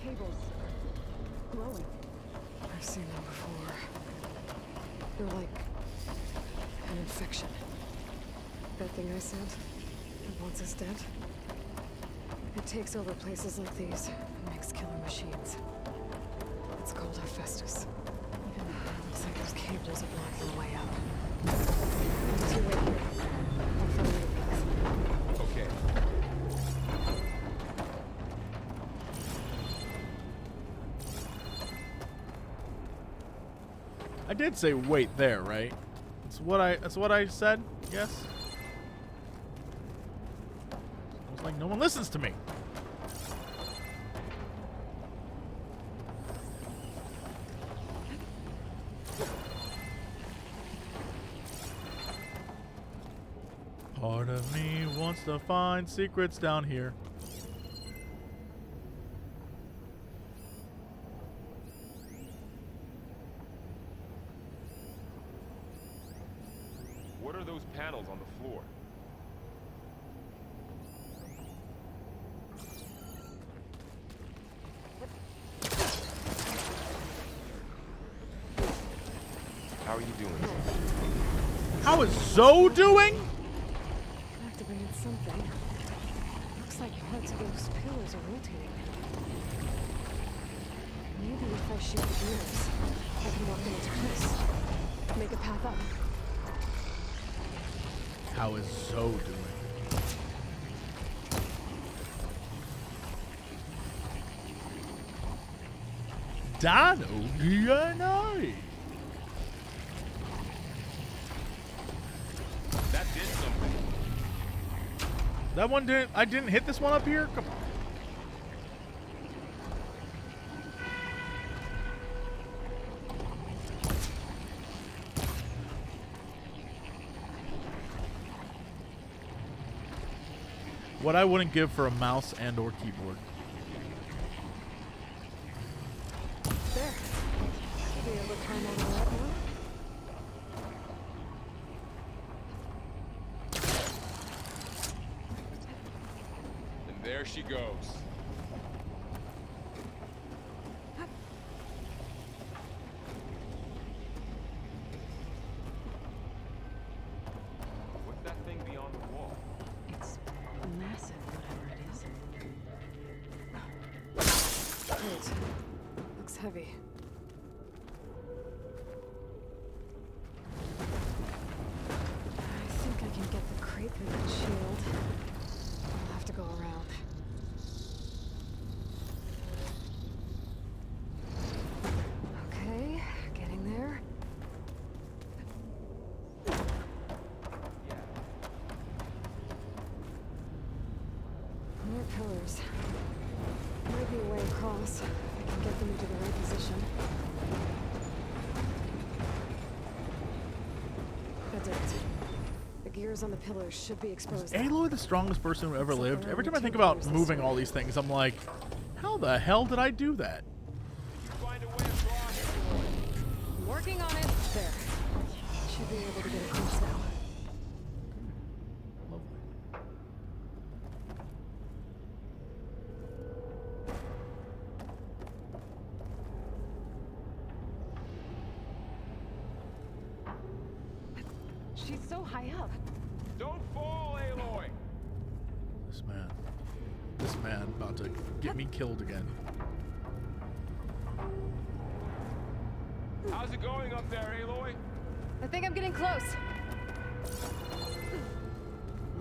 cables glowing. I've seen them before. They're like an infection. That thing I said, that wants us dead. It takes over places like these and makes killer machines. It's called Hephaestus. Looks like those cables are blocking the way up. You wait here. I'll follow your path. Okay. I did say wait there, right? That's what I said. Yes. It's like no one listens to me. Part of me wants to find secrets down here. What are those panels on the floor? How are you doing? How is Zoe doing? Activated something. Looks like parts of those pillars are rotating. Maybe if I shoot the gears, I can walk them into place. Make a path up. How is Zoe doing? Dino DNA. That did something. That one didn't. I didn't hit this one up here. Come on. What I wouldn't give for a mouse and/or keyboard. There. Should be able to climb over that one. And there she goes. What's that thing beyond the wall? It's massive, whatever it is. Wait. Looks heavy. I think I can get the crate through that shield. I'll have to go around. Okay, getting there. More pillars. Might be a way across. If I can get them into the right position. That did it. The gears on the pillars should be exposed. now. Aloy, the strongest person who ever lived. Every time I think about moving all these things, I'm like, how the hell did I do that? Find a way across. I'm working on it. There. Should be able to get across now. Lovely. She's so high up. Don't fall, Aloy! This man about to get me killed again. How's it going up there, Aloy? I think I'm getting close.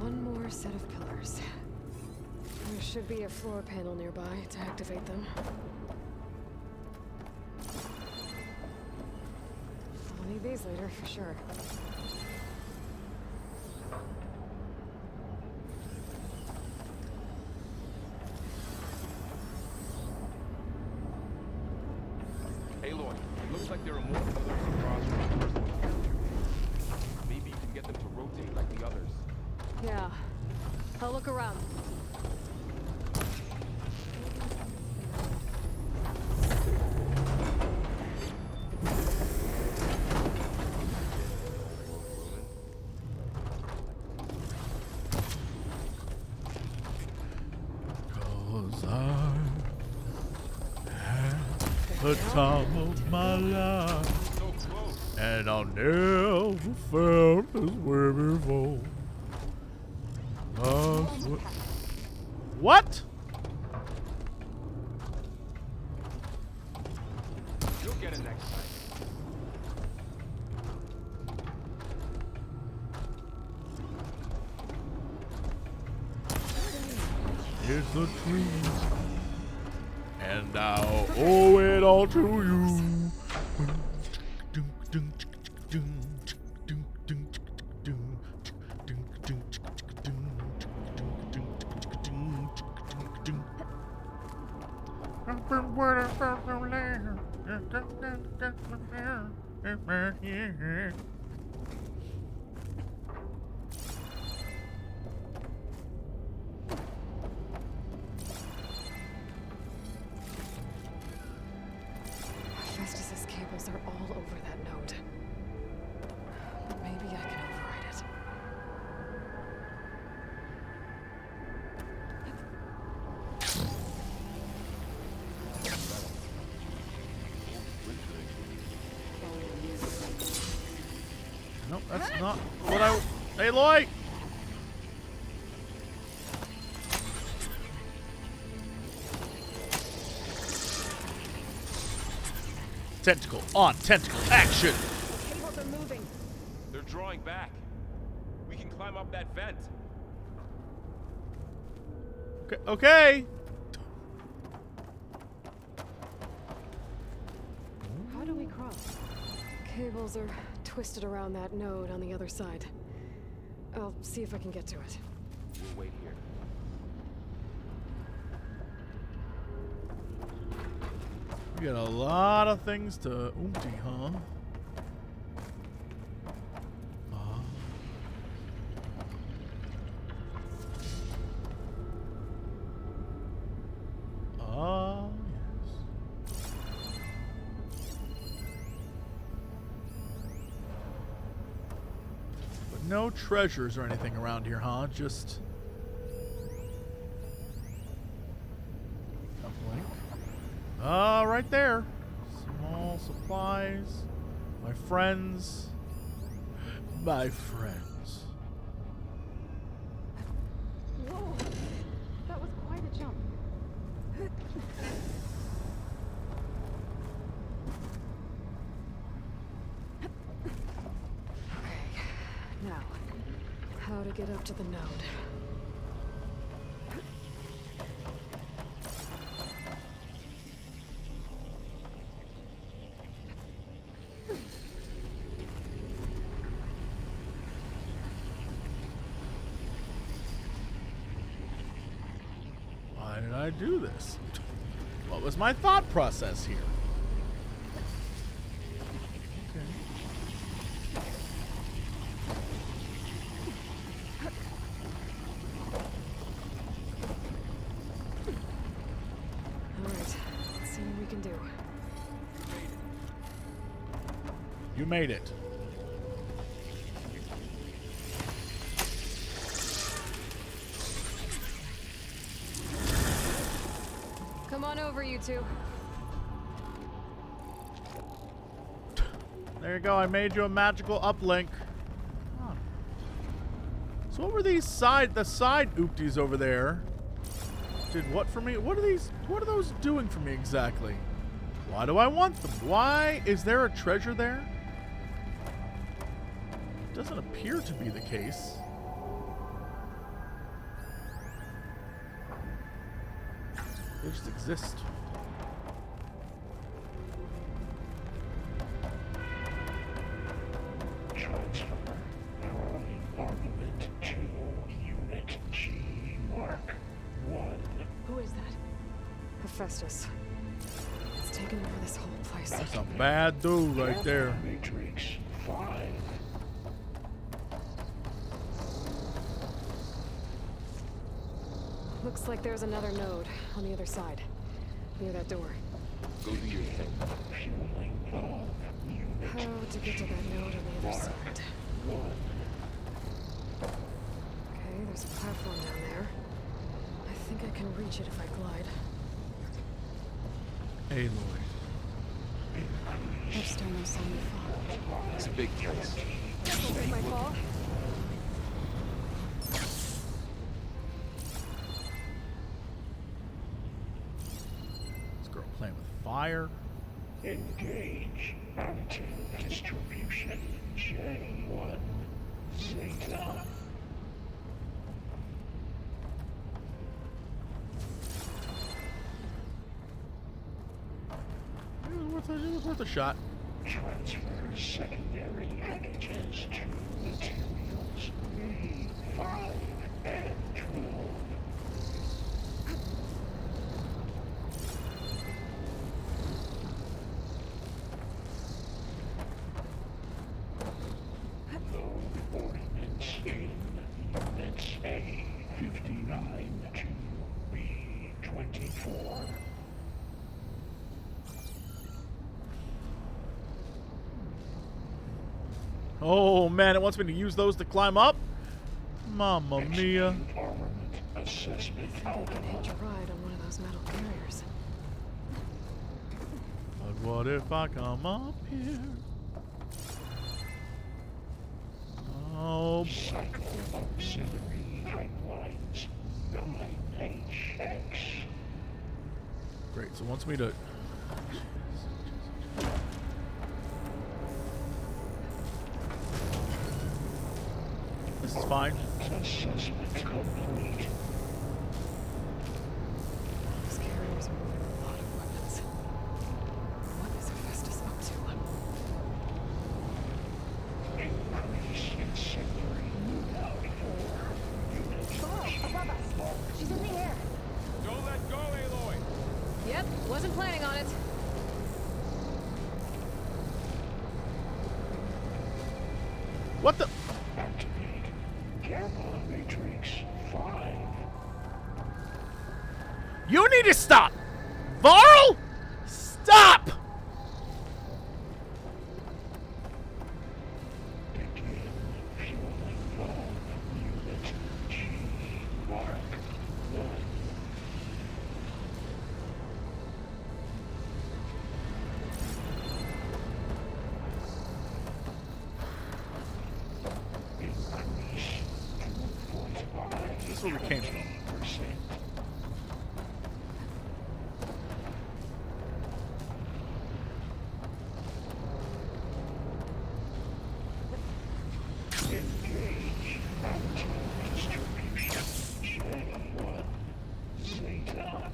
One more set of pillars. There should be a floor panel nearby to activate them. I'll need these later for sure. Aloy, it looks like there are more pillars across from the first one. Maybe you can get them to rotate like the others. Yeah. I'll look around. the time of my life, So close. and I'll never felt this way before. What? You'll get it next time. It's the truth, and I'll owe it all to you. I've been waiting for so long. Festus's cables are all over that node. But maybe I can override it. Nope, that's not what I. Hey, Aloy! Tentacle on tentacle action. Cables are moving. They're drawing back. We can climb up that vent. Okay. Okay. How do we cross? Cables are twisted around that node on the other side. I'll see if I can get to it. We'll wait here. We got a lot of things to oompty, huh? Yes. But no treasures or anything around here, huh? Just Toppling. Right there. Small supplies. My friends. My friends. Whoa. That was quite a jump. Okay. Now, how to get up to the node? Why did I do this? What was my thought process here? Okay. Alright, let's see what we can do. You made it. Come on over, you two. There you go. I made you a magical uplink. Huh. So what were these the side oopties over there? Did what for me? What are those doing for me exactly? Why do I want them? Why is there a treasure there? Doesn't appear to be the case. They just exist. Armament 2, Unit G, Mark 1. Who is that? Hephaestus. It's taken over this whole place. That's a bad dude right there. Matrix 5. Looks like there's another node on the other side, near that door. Go do your thing. Fueling valve. How to get to that node on the other side? Okay, there's a platform down there. I think I can reach it if I glide. Aloy. There's still no sign of fall. It's a big place. This'll take my fall. This girl playing with fire. Engage anti-distribution J1 Zeta. It was worth a shot. Transfer secondary packages to materials E5 and 12. Load ordnance in units A59 to B24. Oh man, it wants me to use those to climb up? Mamma mia. Armament assessment I think I can hitch a ride on one of those metal carriers. But what if I come up here? Oh, cycle auxiliary pipelines 9HX. great. So it wants me to... This is fine. Assessment complete. These carriers are moving a lot of weapons. What is Hephaestus up to? Increase incendiary loadout for unit. Oh, above us. She's in the air. Don't let go, Aloy! Yep, wasn't planning on it. What the... Activate Gamma Matrix 5. You need to stop! Varl! Stop! Begin fueling valve unit G Mark 1. Increase 2.5. This is where we came from. Percent. Engage anti-distribution J1 Zeta.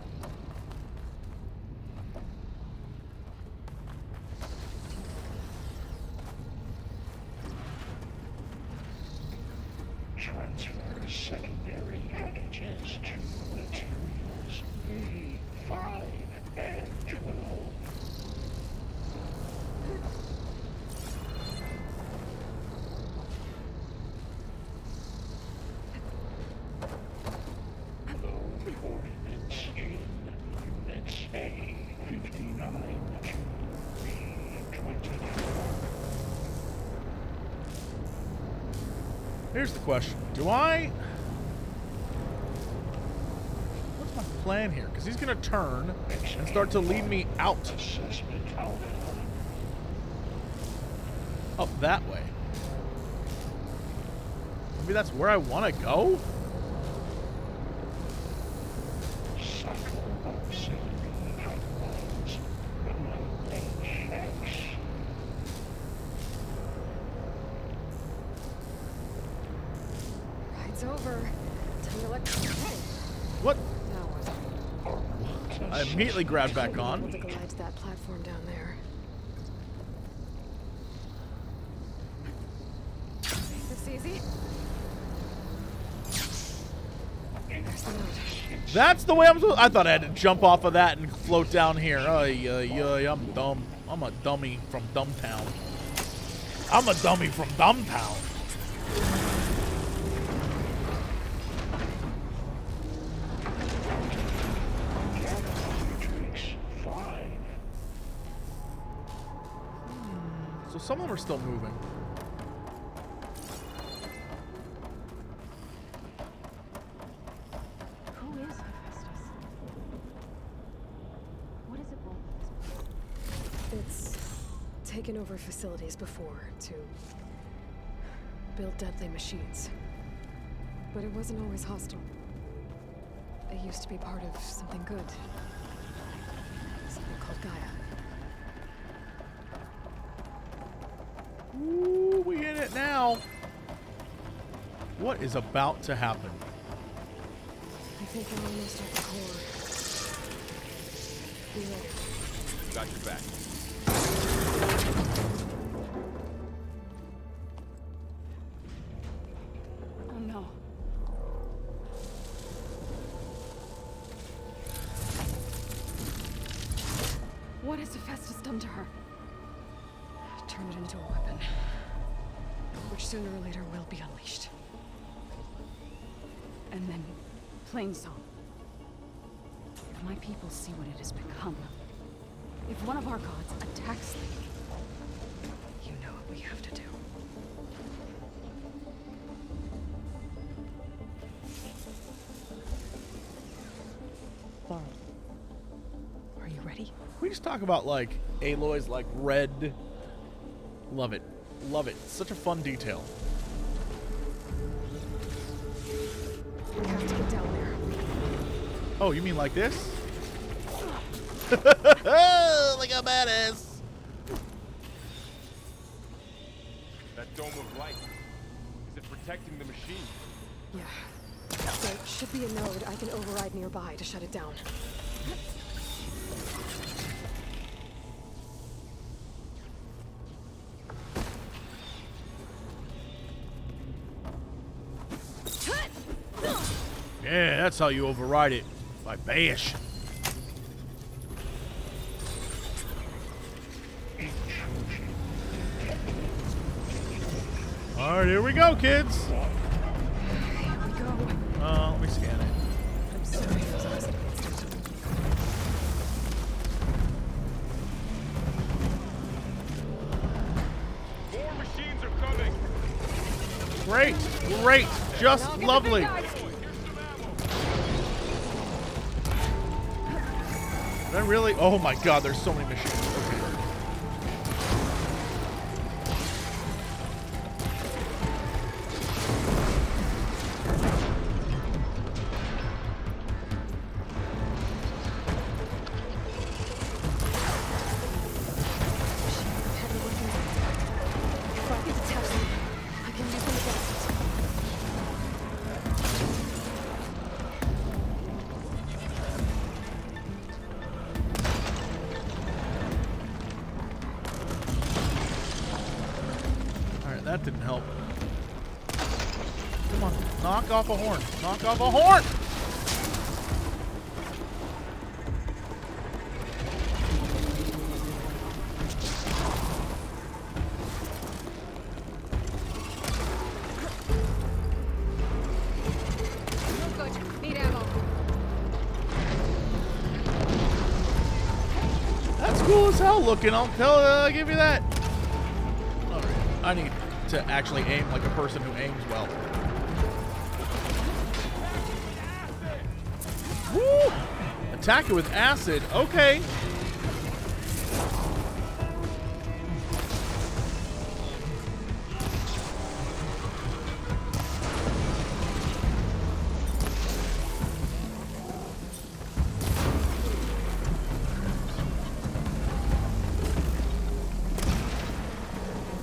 Transfer secondary packages to materials E5 and 12. Load ordnance in units A59 to B24. Here's the question. Do I... What's my plan here? Because he's going to turn and start to lead me out. Assessment outcome. Up that way. Maybe that's where I want to go? Cycle auxiliary pipelines 9HX. Ride's over. Time to let go. Hey, What? that was I immediately grabbed back able on. to glide to that platform down there. This easy? There's the note. That's the way I'm supposed... I thought I had to jump off of that and float down here. I'm dumb. I'm a dummy from Dumbtown. I'm a dummy from Dumbtown. Matrix 5. So some of them are still moving. Who is Hephaestus? What is it want? It's taken over facilities before to build deadly machines. But it wasn't always hostile. It used to be part of something good. Something called Gaia. Ooh, we in it now. What is about to happen? I think we're almost at the core. Be ready. Got your back. Oh no. What has Hephaestus done to her? Turn it into a weapon. Which sooner or later will be unleashed. And then, Plainsong. If my people see what it has become, if one of our gods attacks them, You know what we have to do. Are you ready? We just talk about like Aloy's like red. Love it. Love it. Such a fun detail. We have to get down there. Oh, you mean like this? Like a badass. That dome of light. Is it protecting the machine? Yeah. There should be a node I can override nearby to shut it down. Yeah, that's how you override it. By bash. Alright, here we go, kids. Here we go. Let me scan it. I'm so exhausted. More machines are coming. Great, great, just lovely. That really? Oh my god, there's so many machines. Okay. If I can detach them, I can use them against it. Alright, that didn't help. Come on, knock off a horn. Knock off a horn! Good. Need ammo. That's cool as hell looking. I'll give you that. Alright, I need to actually aim like a person who aims well. Woo! Attack it with acid. Okay.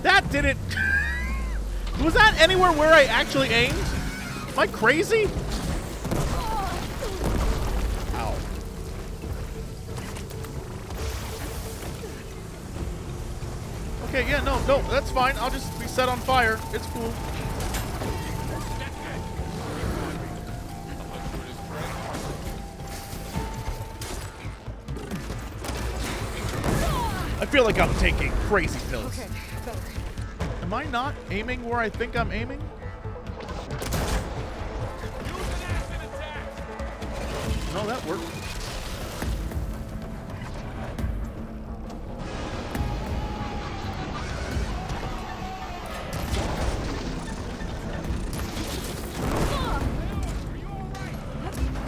That didn't. Was that anywhere where I actually aimed? Am I crazy? Ow. Okay, yeah, no, that's fine. I'll just be set on fire. It's cool. I feel like I'm taking crazy pills. Okay, better. Am I not aiming where I think I'm aiming? No, that worked.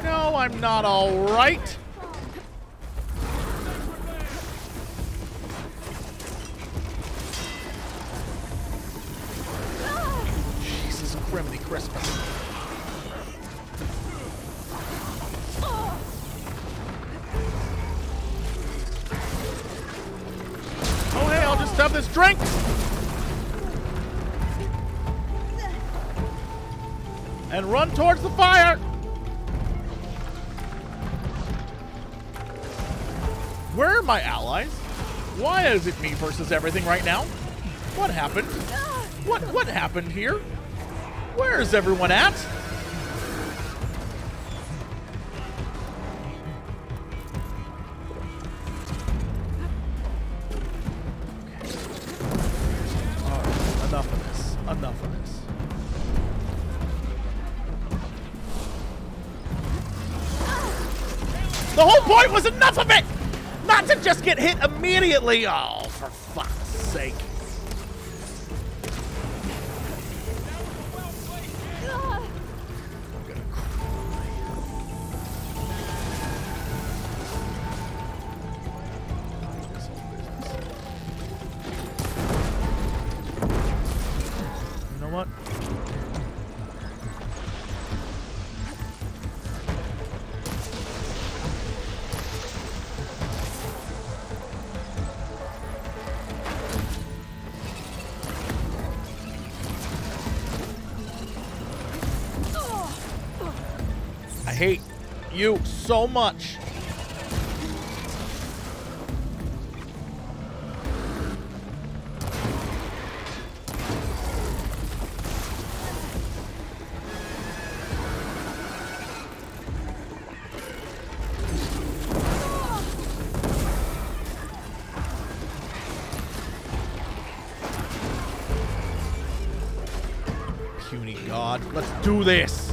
No, I'm not all right. Christmas. Oh, hey, I'll just have this drink. And run towards the fire. Where are my allies? Why is it me versus everything right now? What happened? What happened here? Where is everyone at? Alright, enough of this. Enough of this. The whole point was enough of it! Not to just get hit immediately! Oh, for fuck's sake. I'm gonna cry. You know what? I hate you so much. Puny God, let's do this.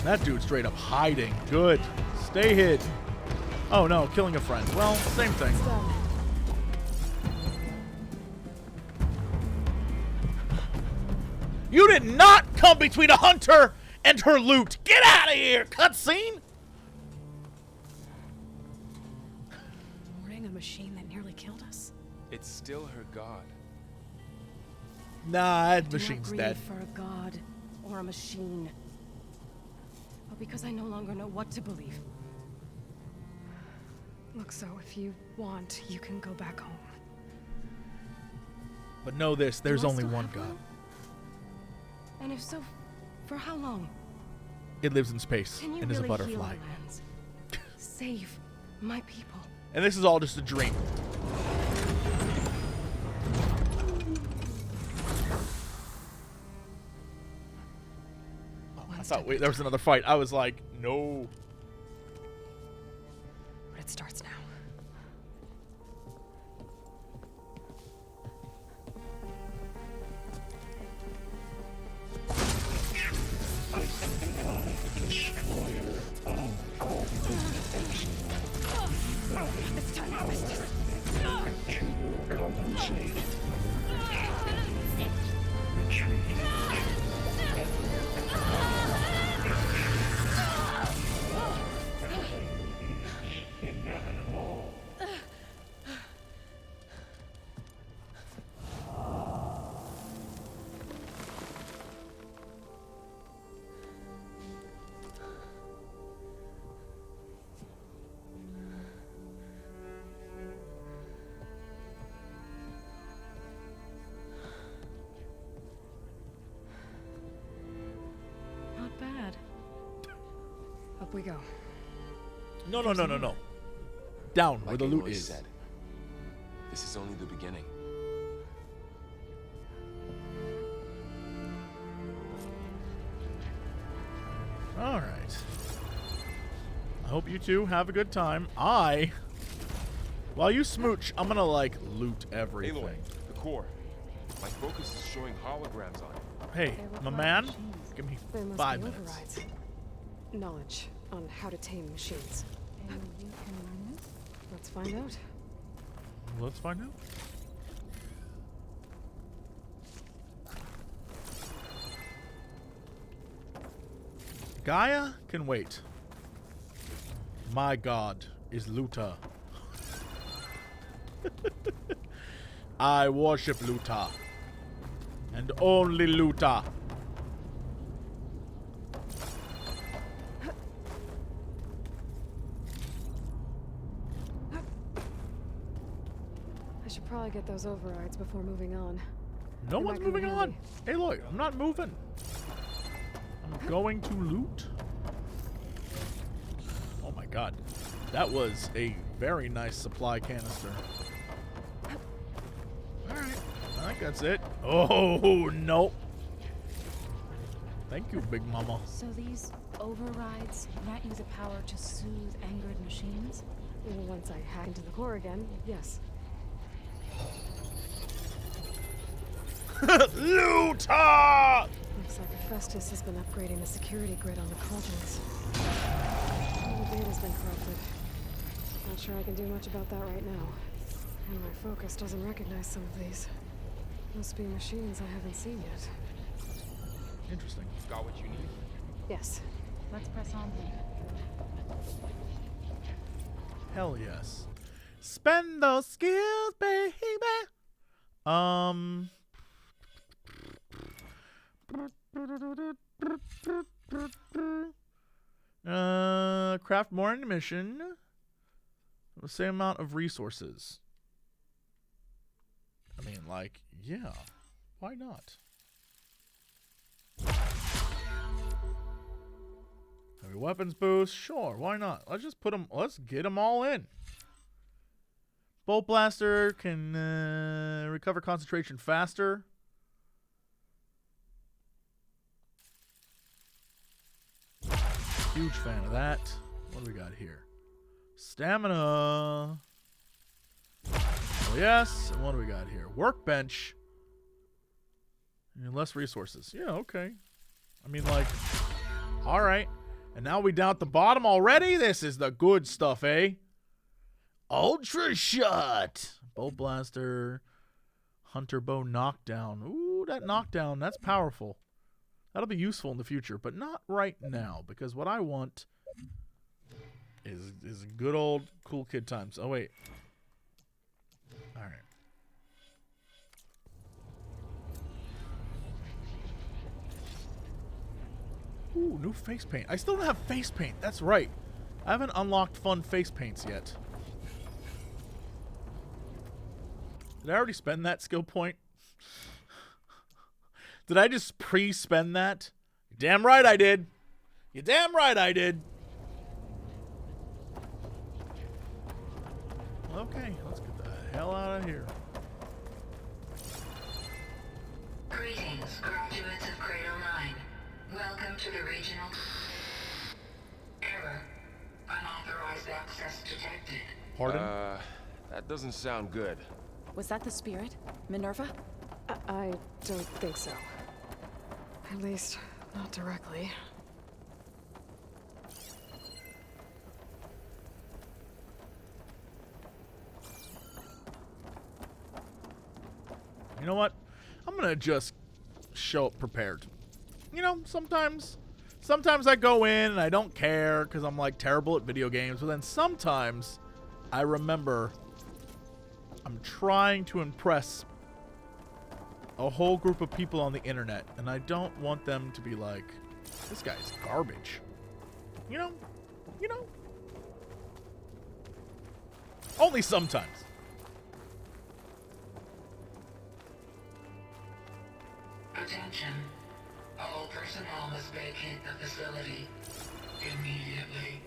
That dude's straight up hiding. Good. Stay hid. Oh no, killing a friend. Well, same thing. It's done. You did not come between a hunter and her loot. Get out of here, cutscene. Warning a machine that nearly killed us. It's still her god. Nah, that Do not machine's grieve dead. for a god or a machine. But because I no longer know what to believe. Look, so if you want, you can go back home. But know this, there's Do I only still one have god. one? And if so, for how long? It lives in space Can you and is a really heal butterfly. our lands? Save my people. And this is all just a dream. Oh, I thought there was another fight. I was like, no. But it starts now. Not bad. Up we go. No, no, no, no, no. Down where Like the loot Aloy is. said, this is only the beginning. All right. I hope you two have a good time. While you smooch, I'm gonna like loot everything. Aloy, the core. My focus is showing holograms on it. Hey, my man, give me There must 5 be minutes. overrides. Knowledge on how to tame machines. And you can learn this? Let's find out. Let's find out. Gaia can wait. My god is Luta. I worship Luta. And only Luta. I should probably get those overrides before moving on. No They one's might come moving in on. handy. Aloy, I'm not moving. I'm going to loot. Oh my god. That was a very nice supply canister. Alright. I think that's it. Oh, no. Thank you, Big Mama. So these overrides grant you the power to soothe angered machines? Once I hack into the core again, yes. Luta! Looks like Festus has been upgrading the security grid on the cauldrons. All the data's been corrupted. Not sure I can do much about that right now. And my focus doesn't recognize some of these. Must be machines I haven't seen yet. Interesting. Got what you need? Yes. Let's press on then. Hell yes. Spend those skills, baby. Craft more ammunition. The same amount of resources. I mean, like, yeah. Why not? Heavy weapons boost? Sure, why not? Let's just put them, let's get them all in. Bolt blaster can recover concentration faster. Huge fan of that. What do we got here? Stamina. Oh, yes. And what do we got here? Workbench. And less resources. Yeah, okay. I mean, like, all right. And now we down at the bottom already? This is the good stuff, eh? Ultra shot. Bolt blaster. Hunter bow knockdown. Ooh, that knockdown. That's powerful. That'll be useful in the future, but not right now, because what I want is good old cool kid times. Oh, wait. All right. Ooh, new face paint. I still don't have face paint. That's right. I haven't unlocked fun face paints yet. Did I already spend that skill point? Did I just pre-spend that? You're damn right I did. You're damn right I did. Okay, let's get the hell out of here. Greetings, graduates of Cradle 9. Welcome to the regional... Error. Unauthorized access detected. Pardon? That doesn't sound good. Was that the spirit? Minerva? I don't think so. At least, not directly. You know what? I'm gonna just show up prepared. You know, sometimes I go in and I don't care because I'm like terrible at video games, but then sometimes I remember I'm trying to impress a whole group of people on the internet, and I don't want them to be like, this guy's garbage. You know? You know? Only sometimes. Attention. All personnel must vacate the facility immediately.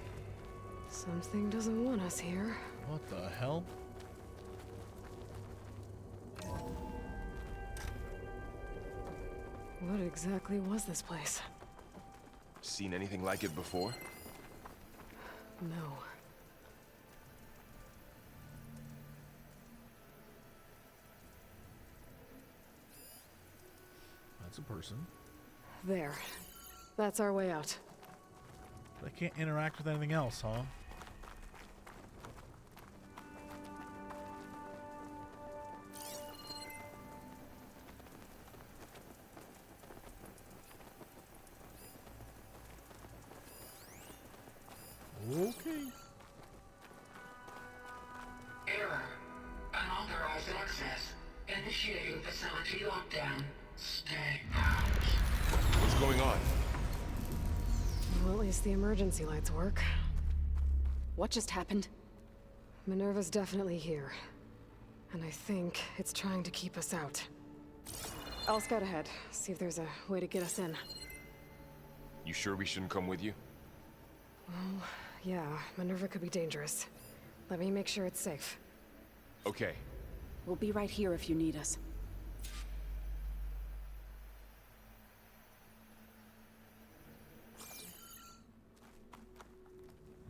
Something doesn't want us here. What the hell? What exactly was this place? Seen anything like it before? No. That's a person. There. That's our way out. They can't interact with anything else, huh? least the emergency lights work. What just happened? Minerva's definitely here. And I think it's trying to keep us out. I'll scout ahead, see if there's a way to get us in. You sure we shouldn't come with you? Well, yeah, Minerva could be dangerous. Let me make sure it's safe. Okay. We'll be right here if you need us.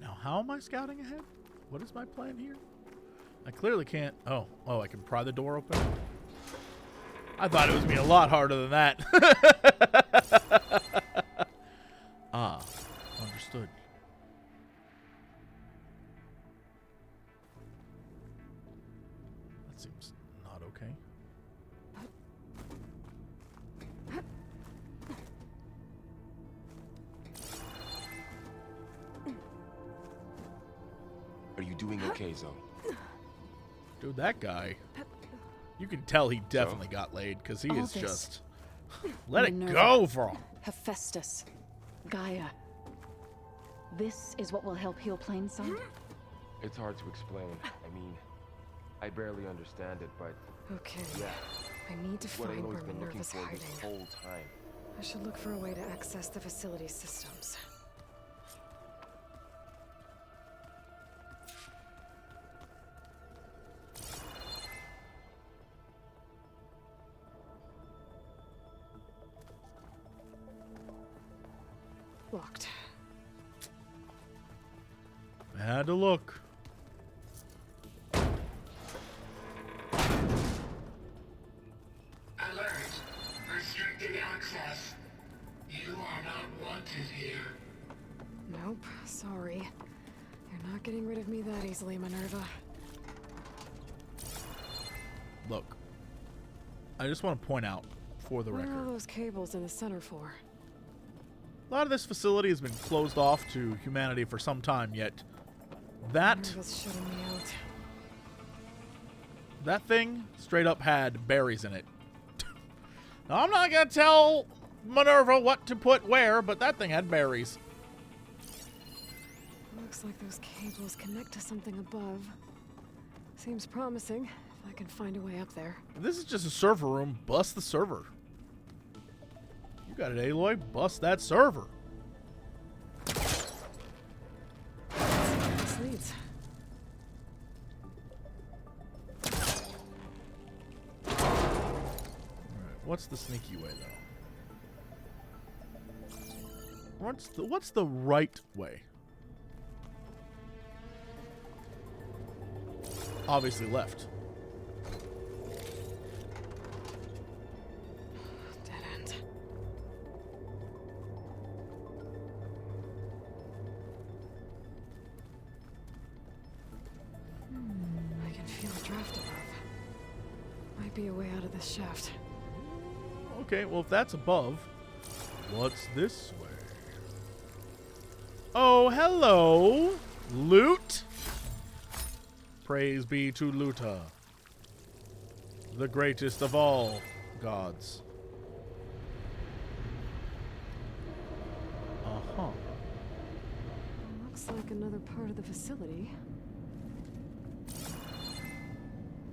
Now, how am I scouting ahead? What is my plan here? I clearly can't. Oh, I can pry the door open. I thought it was going to be a lot harder than that. Ah, understood. That seems not okay. Are you doing okay, Zoe? Dude, that guy. You can tell he definitely got laid because he All is this. just. Let it Minerva. go for him. Hephaestus. Gaia. This is what will help heal Plainsong? It's hard to explain. I mean, I barely understand it, but Okay. yeah, I need to what find where Aloy's been looking Minerva's for hiding. this whole time. I should look for a way to access the facility systems. Locked. I had to look. Alert. Restricted access. You are not wanted here. Nope, sorry. You're not getting rid of me that easily, Minerva. Look. I just want to point out, for the What are all record, those cables in the center for? a lot of this facility has been closed off to humanity for some time, yet that Minerva's shutting me out. that thing straight up had berries in it. Now, I'm not going to tell Minerva what to put where, but that thing had berries. Looks like those cables connect to something above. Seems promising, if I can find a way up there. If this is just a server room, bust the server. You got it, Aloy. Bust that server. Let's see where this leads. Alright, what's the sneaky way, though? What's the right way? Obviously left. Dead end. I can feel a draft above. Might be a way out of this shaft. Okay, well, if that's above, what's this way? Oh, hello, Loot. Praise be to Luta, the greatest of all gods. Uh-huh. Looks like another part of the facility.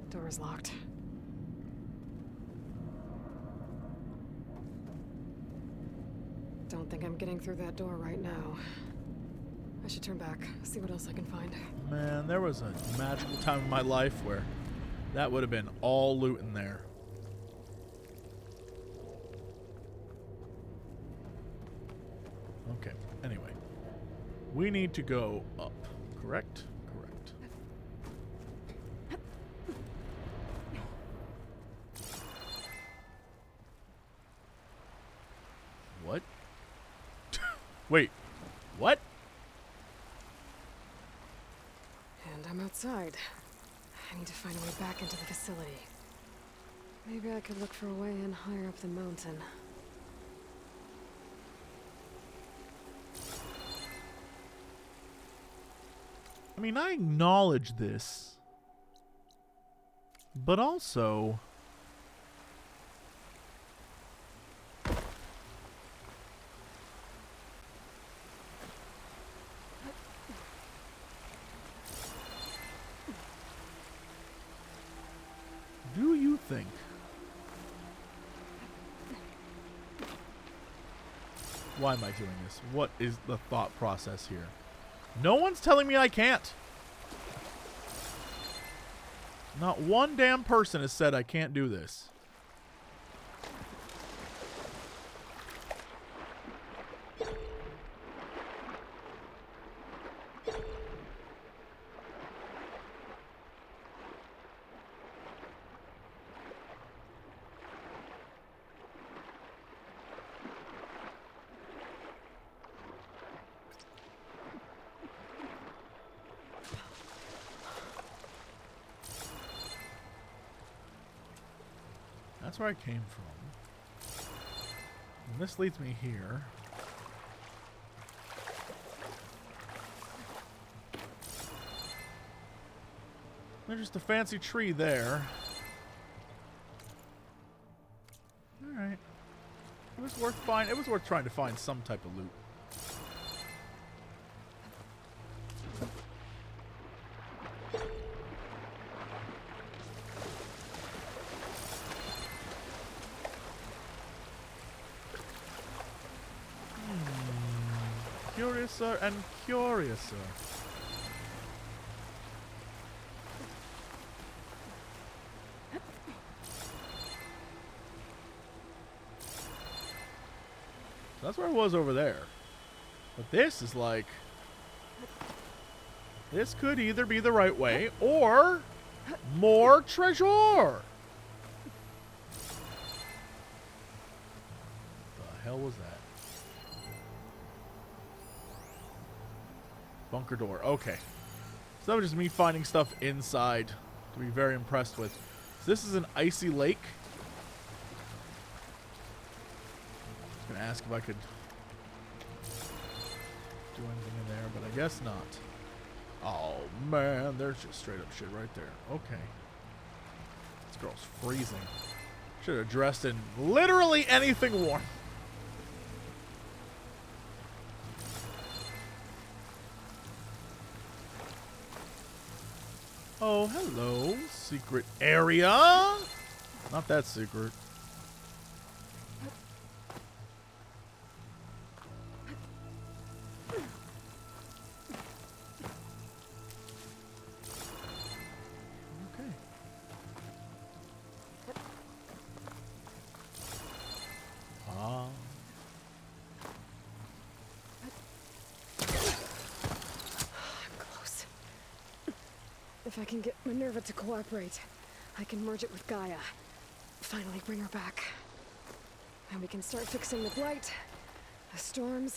Door's locked. Don't think I'm getting through that door right now. I should turn back, see what else I can find. Man, there was a magical time in my life where that would have been all loot in there. Okay, anyway. We need to go up, correct? Correct. What? Wait, what? And I'm outside. I need to find a way back into the facility. Maybe I could look for a way in higher up the mountain. I mean, I acknowledge this, but also, think. Why am I doing this? What is the thought process here? No one's telling me I can't. Not one damn person has said I can't do this. That's where I came from. And this leads me here. There's just a fancy tree there. Alright. It was worth trying to find some type of loot. Curiouser and curiouser. That's where I was over there. But this is like... This could either be the right way, or... more treasure! The hell was that? Bunker door. Okay. So that was just me finding stuff inside to be very impressed with. So this is an icy lake. I was going to ask if I could do anything in there, but I guess not. Oh, man. There's just straight up shit right there. Okay. This girl's freezing. Should have dressed in literally anything warm. Oh, hello. Secret area. Not that secret. Okay. Ah. Close. If I can get MINERVA to cooperate, I can merge it with Gaia. Finally bring her back. And we can start fixing the blight, the storms,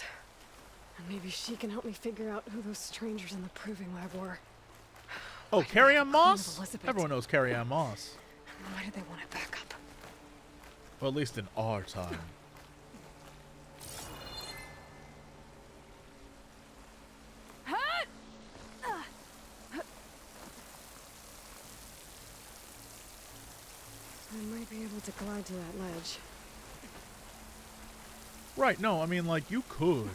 and maybe she can help me figure out who those strangers in the proving lab were. Oh, Carrie-Ann Moss? Elizabeth. Everyone knows Carrie-Ann Moss. Why did they want it back up? Well, at least in our time. I might be able to glide to that ledge. Right, no, I mean, like, you could.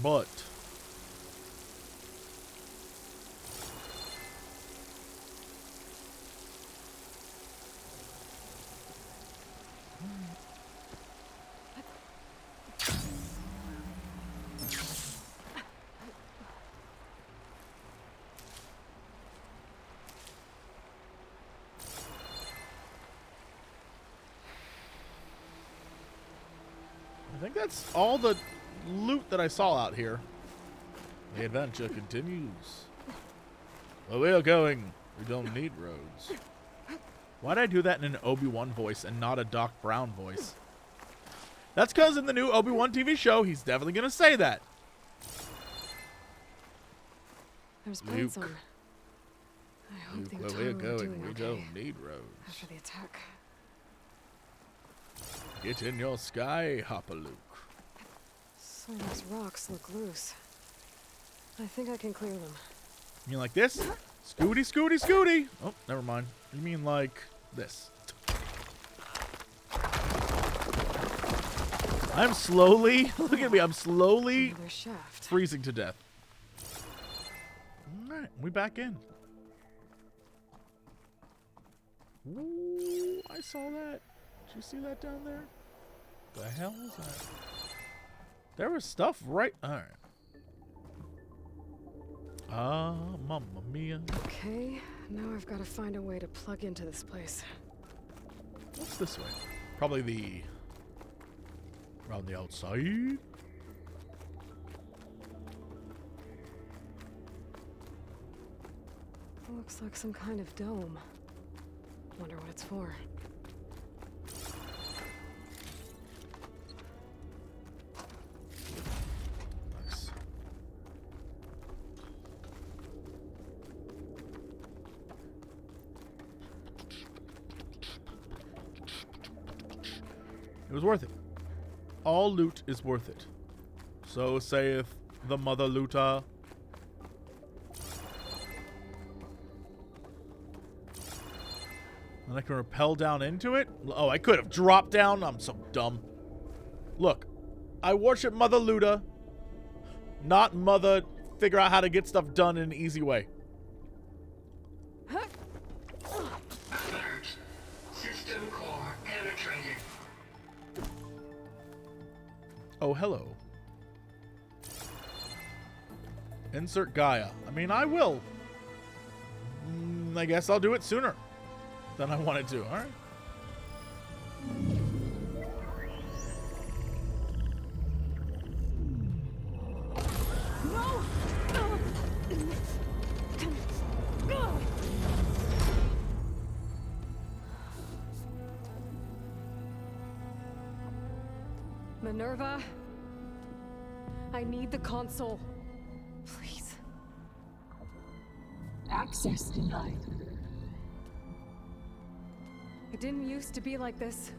But... I think that's all the loot that I saw out here. The adventure continues. Where we are going, we don't need roads. Why did I do that in an Obi-Wan voice and not a Doc Brown voice? That's because in the new Obi-Wan TV show, he's definitely going to say that. There's plates Luke. on. I hope the Luke, where we're Otari are going, doing we okay don't need roads. after the attack. Get in your sky, Hopper Luke. Some of these rocks look loose. I think I can clear them. You mean like this? Scooty, scooty, scooty. Oh, never mind. You mean like this. I'm slowly, look at me, I'm slowly Another shaft. freezing to death. Alright, we back in. Ooh, I saw that. Did you see that down there? The hell is that? There was stuff right. Alright. Ah, mamma mia. Okay, now I've got to find a way to plug into this place. What's this way? Probably the... around the outside? Looks like some kind of dome. Wonder what it's for. Nice. It was worth it. All loot is worth it. So saith the mother looter. And I can rappel down into it? Oh, I could have dropped down. I'm so dumb. Look, I worship Mother Luda, not Mother figure out how to get stuff done in an easy way. Alert. System core penetrated. Oh, hello. Insert Gaia. I mean, I will. I guess I'll do it sooner than I wanted to. All right. No! Minerva, I need the console. Please. Access denied. It didn't used to be like this.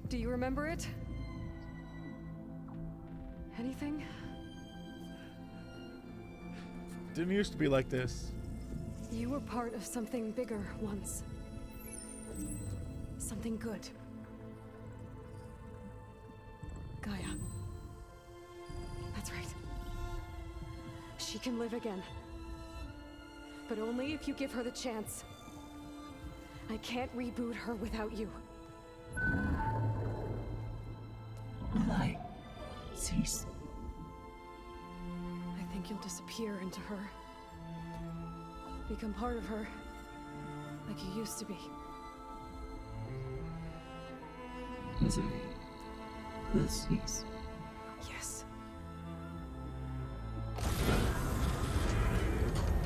Do you remember it? Anything? Didn't used to be like this. You were part of something bigger once. Something good. Gaia. That's right. She can live again. But only if you give her the chance. I can't reboot her without you. Light. Cease. I think you'll disappear into her. Become part of her. Like you used to be. Misery will cease. Yes.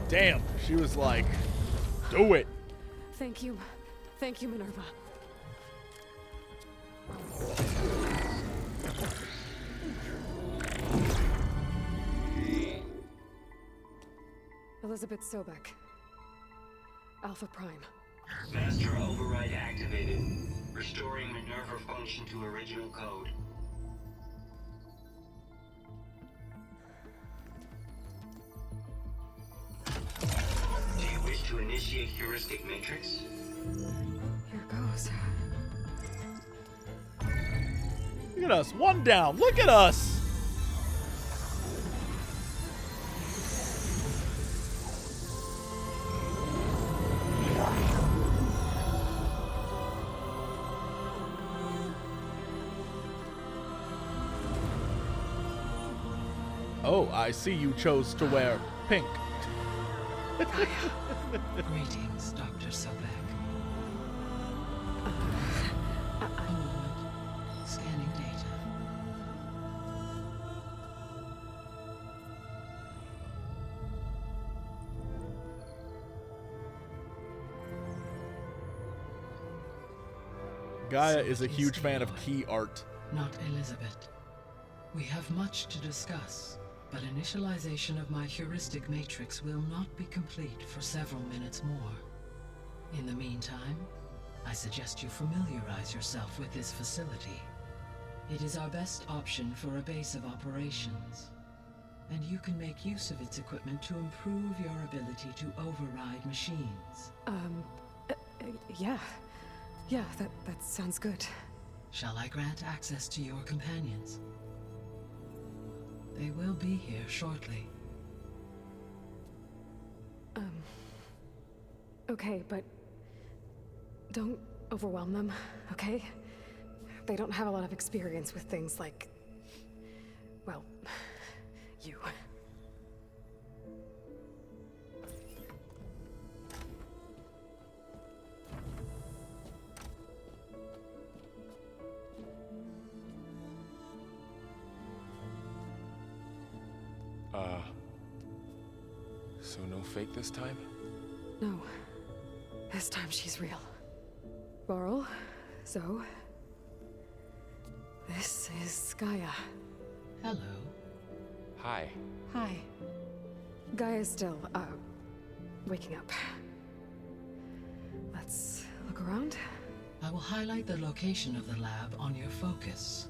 Damn, she was like, do it. Thank you. Thank you, Minerva. Elizabeth Sobek. Alpha Prime. Master override activated. Restoring Minerva function to original code. Do you wish to initiate heuristic matrix? Here goes. Look at us. One down. Look at us. Oh, I see you chose to wear pink. Greetings, Dr. Sobek. A moment. Scanning data. Gaia is a huge fan of key art. Not Elizabeth. We have much to discuss, but initialization of my heuristic matrix will not be complete for several minutes more. In the meantime, I suggest you familiarize yourself with this facility. It is our best option for a base of operations, and you can make use of its equipment to improve your ability to override machines. Yeah. Yeah, that sounds good. Shall I grant access to your companions? They will be here shortly. Okay, but don't overwhelm them, okay? They don't have a lot of experience with things like, well, you. So no fake this time? No. This time she's real. Varl, Zoe. This is Gaia. Hello. Hi. Hi. Gaia's still, waking up. Let's look around. I will highlight the location of the lab on your focus.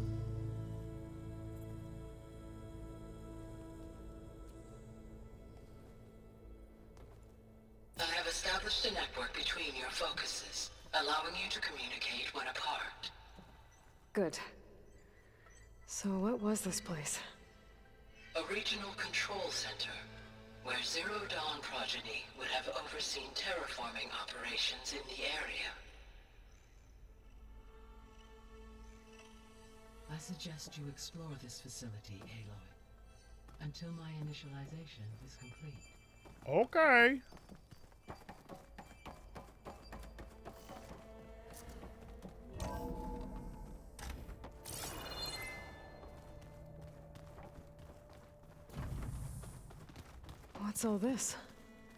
I have established a network between your focuses, allowing you to communicate when apart. Good. So what was this place? A regional control center, where Zero Dawn progeny would have overseen terraforming operations in the area. I suggest you explore this facility, Aloy, until my initialization is complete. Okay. What's all this?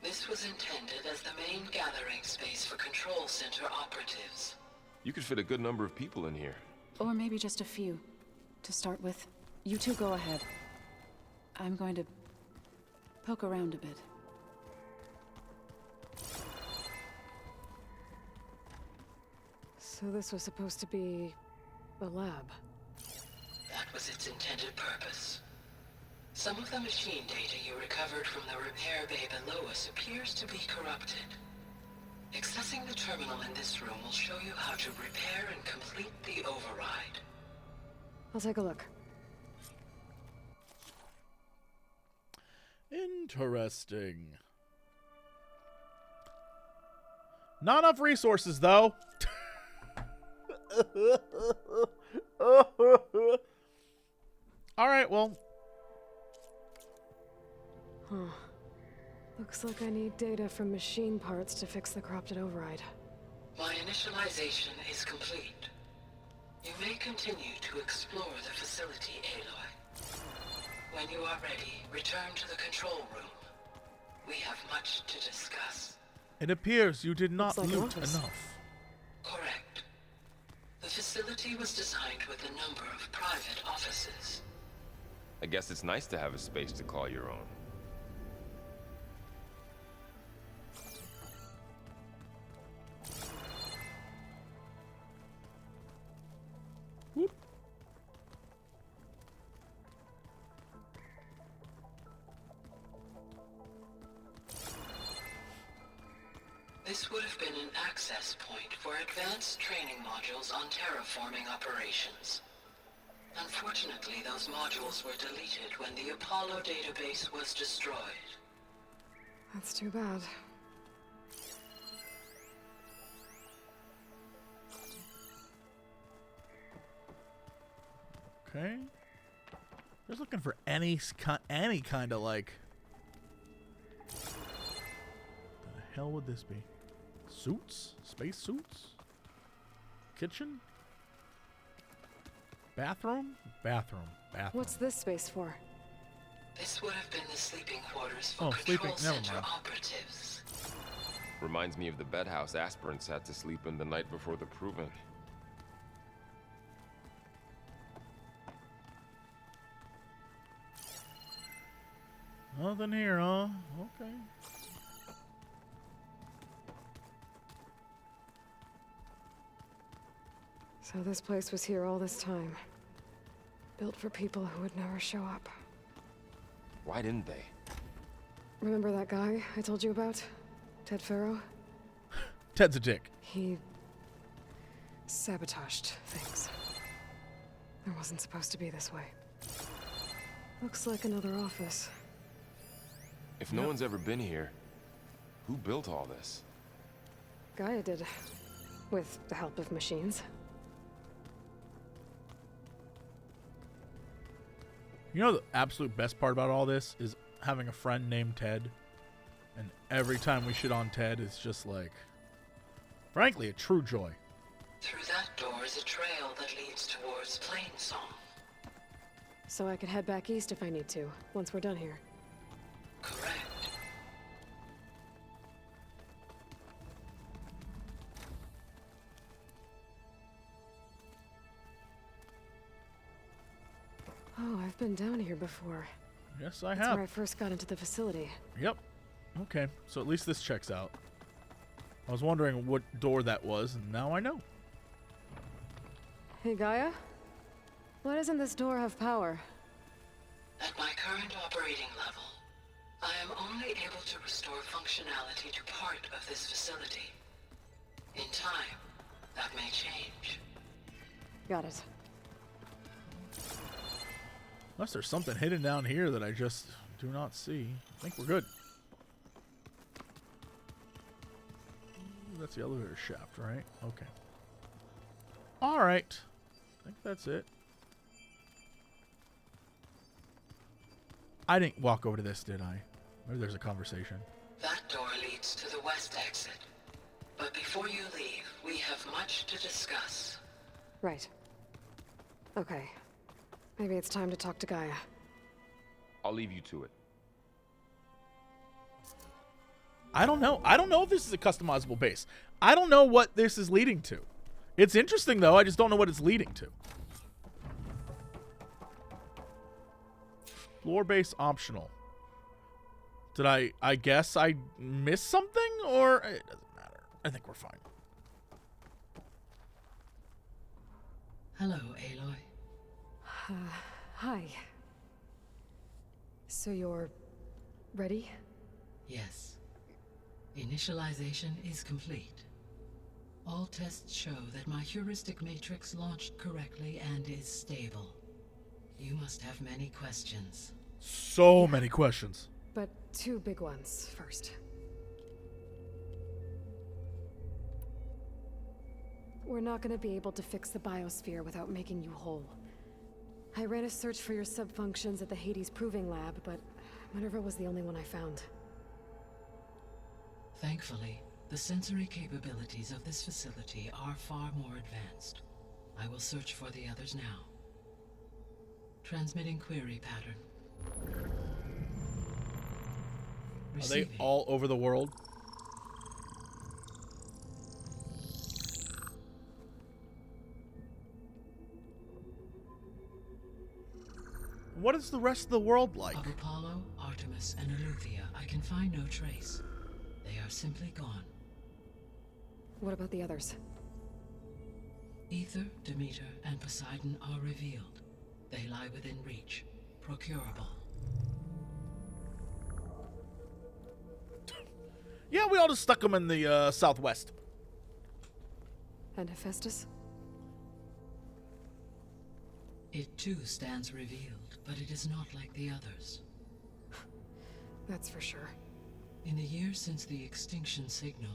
This was intended as the main gathering space for control center operatives. You could fit a good number of people in here. Or maybe just a few. To start with, you two go ahead. I'm going to poke around a bit. So this was supposed to be a lab. That was its intended purpose. Some of the machine data you recovered from the repair bay below us appears to be corrupted. Accessing the terminal in this room will show you how to repair and complete the override. I'll take a look. Interesting. Not enough resources, though. All right, well. Huh. Looks like I need data from machine parts to fix the corrupted override. My initialization is complete. You may continue to explore the facility, Aloy. When you are ready, return to the control room. We have much to discuss. It appears you did not Looks like an loot office. enough. Correct. The facility was designed with a number of private offices. I guess it's nice to have a space to call your own. Whoop. This would have been an access point for advanced training modules on terraforming operations. Unfortunately, those modules were deleted when the Apollo database was destroyed. That's too bad. Okay. Just looking for any kind of like. What the hell would this be? Suits? Space suits? Kitchen? Bathroom? Bathroom. What's this space for? This would have been the sleeping quarters for Oh, control sleeping. Never center mind. operatives. Reminds me of the bedhouse aspirants had to sleep in the night before the proving. Nothing here, huh? Okay. So this place was here all this time. Built for people who would never show up. Why didn't they? Remember that guy I told you about? Ted Farrow? Ted's a dick. He sabotaged things. It wasn't supposed to be this way. Looks like another office. If no one's ever been here, who built all this? Gaia did. With the help of machines. You know the absolute best part about all this is having a friend named Ted. And every time we shit on Ted, it's just like, frankly, a true joy. Through that door is a trail that leads towards Plainsong. So I could head back east if I need to, once we're done here. Correct. Oh, I've been down here before. Yes, I That's have. where I first got into the facility. Yep. Okay, so at least this checks out. I was wondering what door that was, and now I know. Hey, Gaia? Why doesn't this door have power? At my current operating level, I am only able to restore functionality to part of this facility. In time, that may change. Got it. Unless there's something hidden down here that I just do not see. I think we're good. Ooh, that's the elevator shaft, right? Okay. Alright. I think that's it. I didn't walk over to this, did I? Maybe there's a conversation. That door leads to the west exit. But before you leave, we have much to discuss. Right. Okay. Maybe it's time to talk to Gaia. I'll leave you to it. I don't know. I don't know if this is a customizable base. I don't know what this is leading to. It's interesting, though. I just don't know what it's leading to. Floor base optional. Did I guess I missed something? Or it doesn't matter. I think we're fine. Hello, Aloy. Hi. So you're ready? Yes. Initialization is complete. All tests show that my heuristic matrix launched correctly and is stable. You must have many questions. So many questions. But two big ones first. We're not gonna be able to fix the biosphere without making you whole. I ran a search for your subfunctions at the Hades Proving Lab, but MINERVA was the only one I found. Thankfully, the sensory capabilities of this facility are far more advanced. I will search for the others now. Transmitting query pattern. Are they all over the world? What is the rest of the world like? Of Apollo, Artemis, and Eleuthia, I can find no trace. They are simply gone. What about the others? Ether, Demeter, and Poseidon are revealed. They lie within reach. Procurable. Yeah, we all just stuck them in the southwest. And Hephaestus? It too stands revealed, but it is not like the others. That's for sure. In the years since the extinction signal,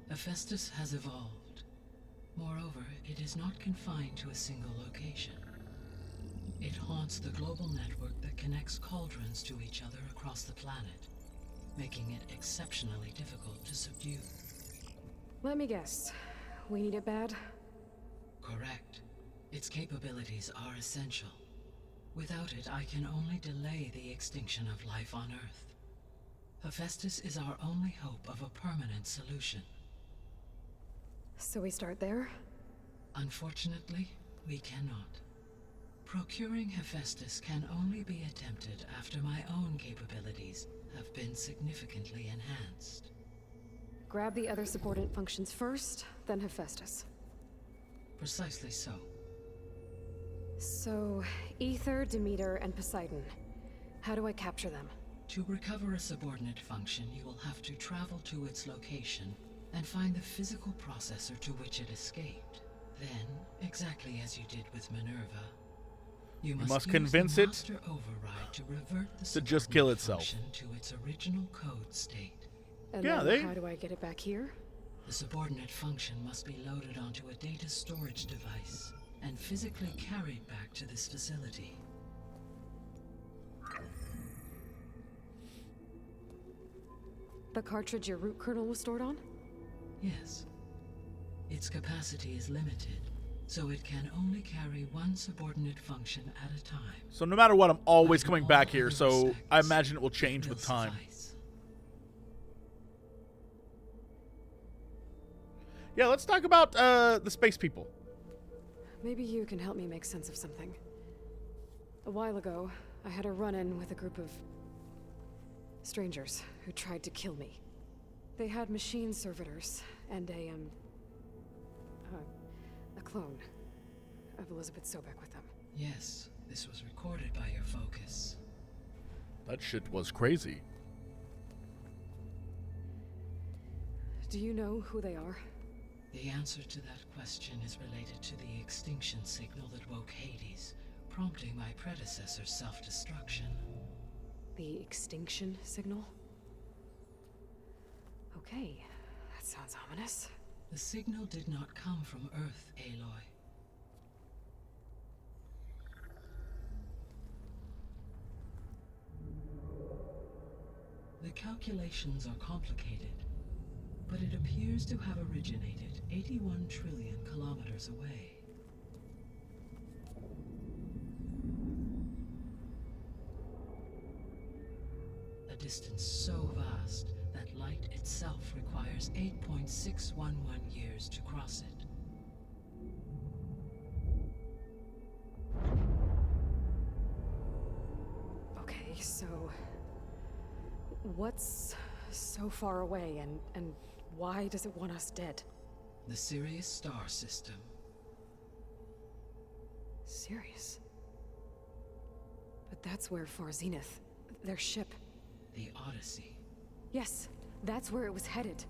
Hephaestus has evolved. Moreover, it is not confined to a single location. It haunts the global network that connects cauldrons to each other across the planet, making it exceptionally difficult to subdue. Let me guess. We need it bad? Correct. Its capabilities are essential. Without it, I can only delay the extinction of life on Earth. Hephaestus is our only hope of a permanent solution. So we start there? Unfortunately, we cannot. Procuring Hephaestus can only be attempted after my own capabilities have been significantly enhanced. Grab the other subordinate functions first, then Hephaestus. Precisely so. So, Ether, Demeter, and Poseidon. How do I capture them? To recover a subordinate function, you will have to travel to its location and find the physical processor to which it escaped. Then, exactly as you did with MINERVA, you must convince use the it master override to revert the to just kill subordinate itself. function to its original code state. And Yeah, then they- how do I get it back here? The subordinate function must be loaded onto a data storage device and physically carried back to this facility. The cartridge your root kernel was stored on? Yes. Its capacity is limited, so it can only carry one subordinate function at a time. So no matter what, I'm always But in coming all back here, other so I respects, imagine it will it change will with time. suffice. Yeah, let's talk about the space people. Maybe you can help me make sense of something. A while ago, I had a run-in with a group of strangers who tried to kill me. They had machine servitors and a clone of Elizabeth Sobek with them. Yes, this was recorded by your focus. That shit was crazy. Do you know who they are? The answer to that question is related to the extinction signal that woke Hades, prompting my predecessor's self-destruction. The extinction signal? Okay, that sounds ominous. The signal did not come from Earth, Aloy. The calculations are complicated, but it appears to have originated 81 trillion kilometers away. A distance so vast that light itself requires 8.611 years to cross it. Okay, so what's so far away and why does it want us dead? The Sirius star system. Sirius? But that's where Far Zenith, their ship. The Odyssey. Yes, that's where it was headed.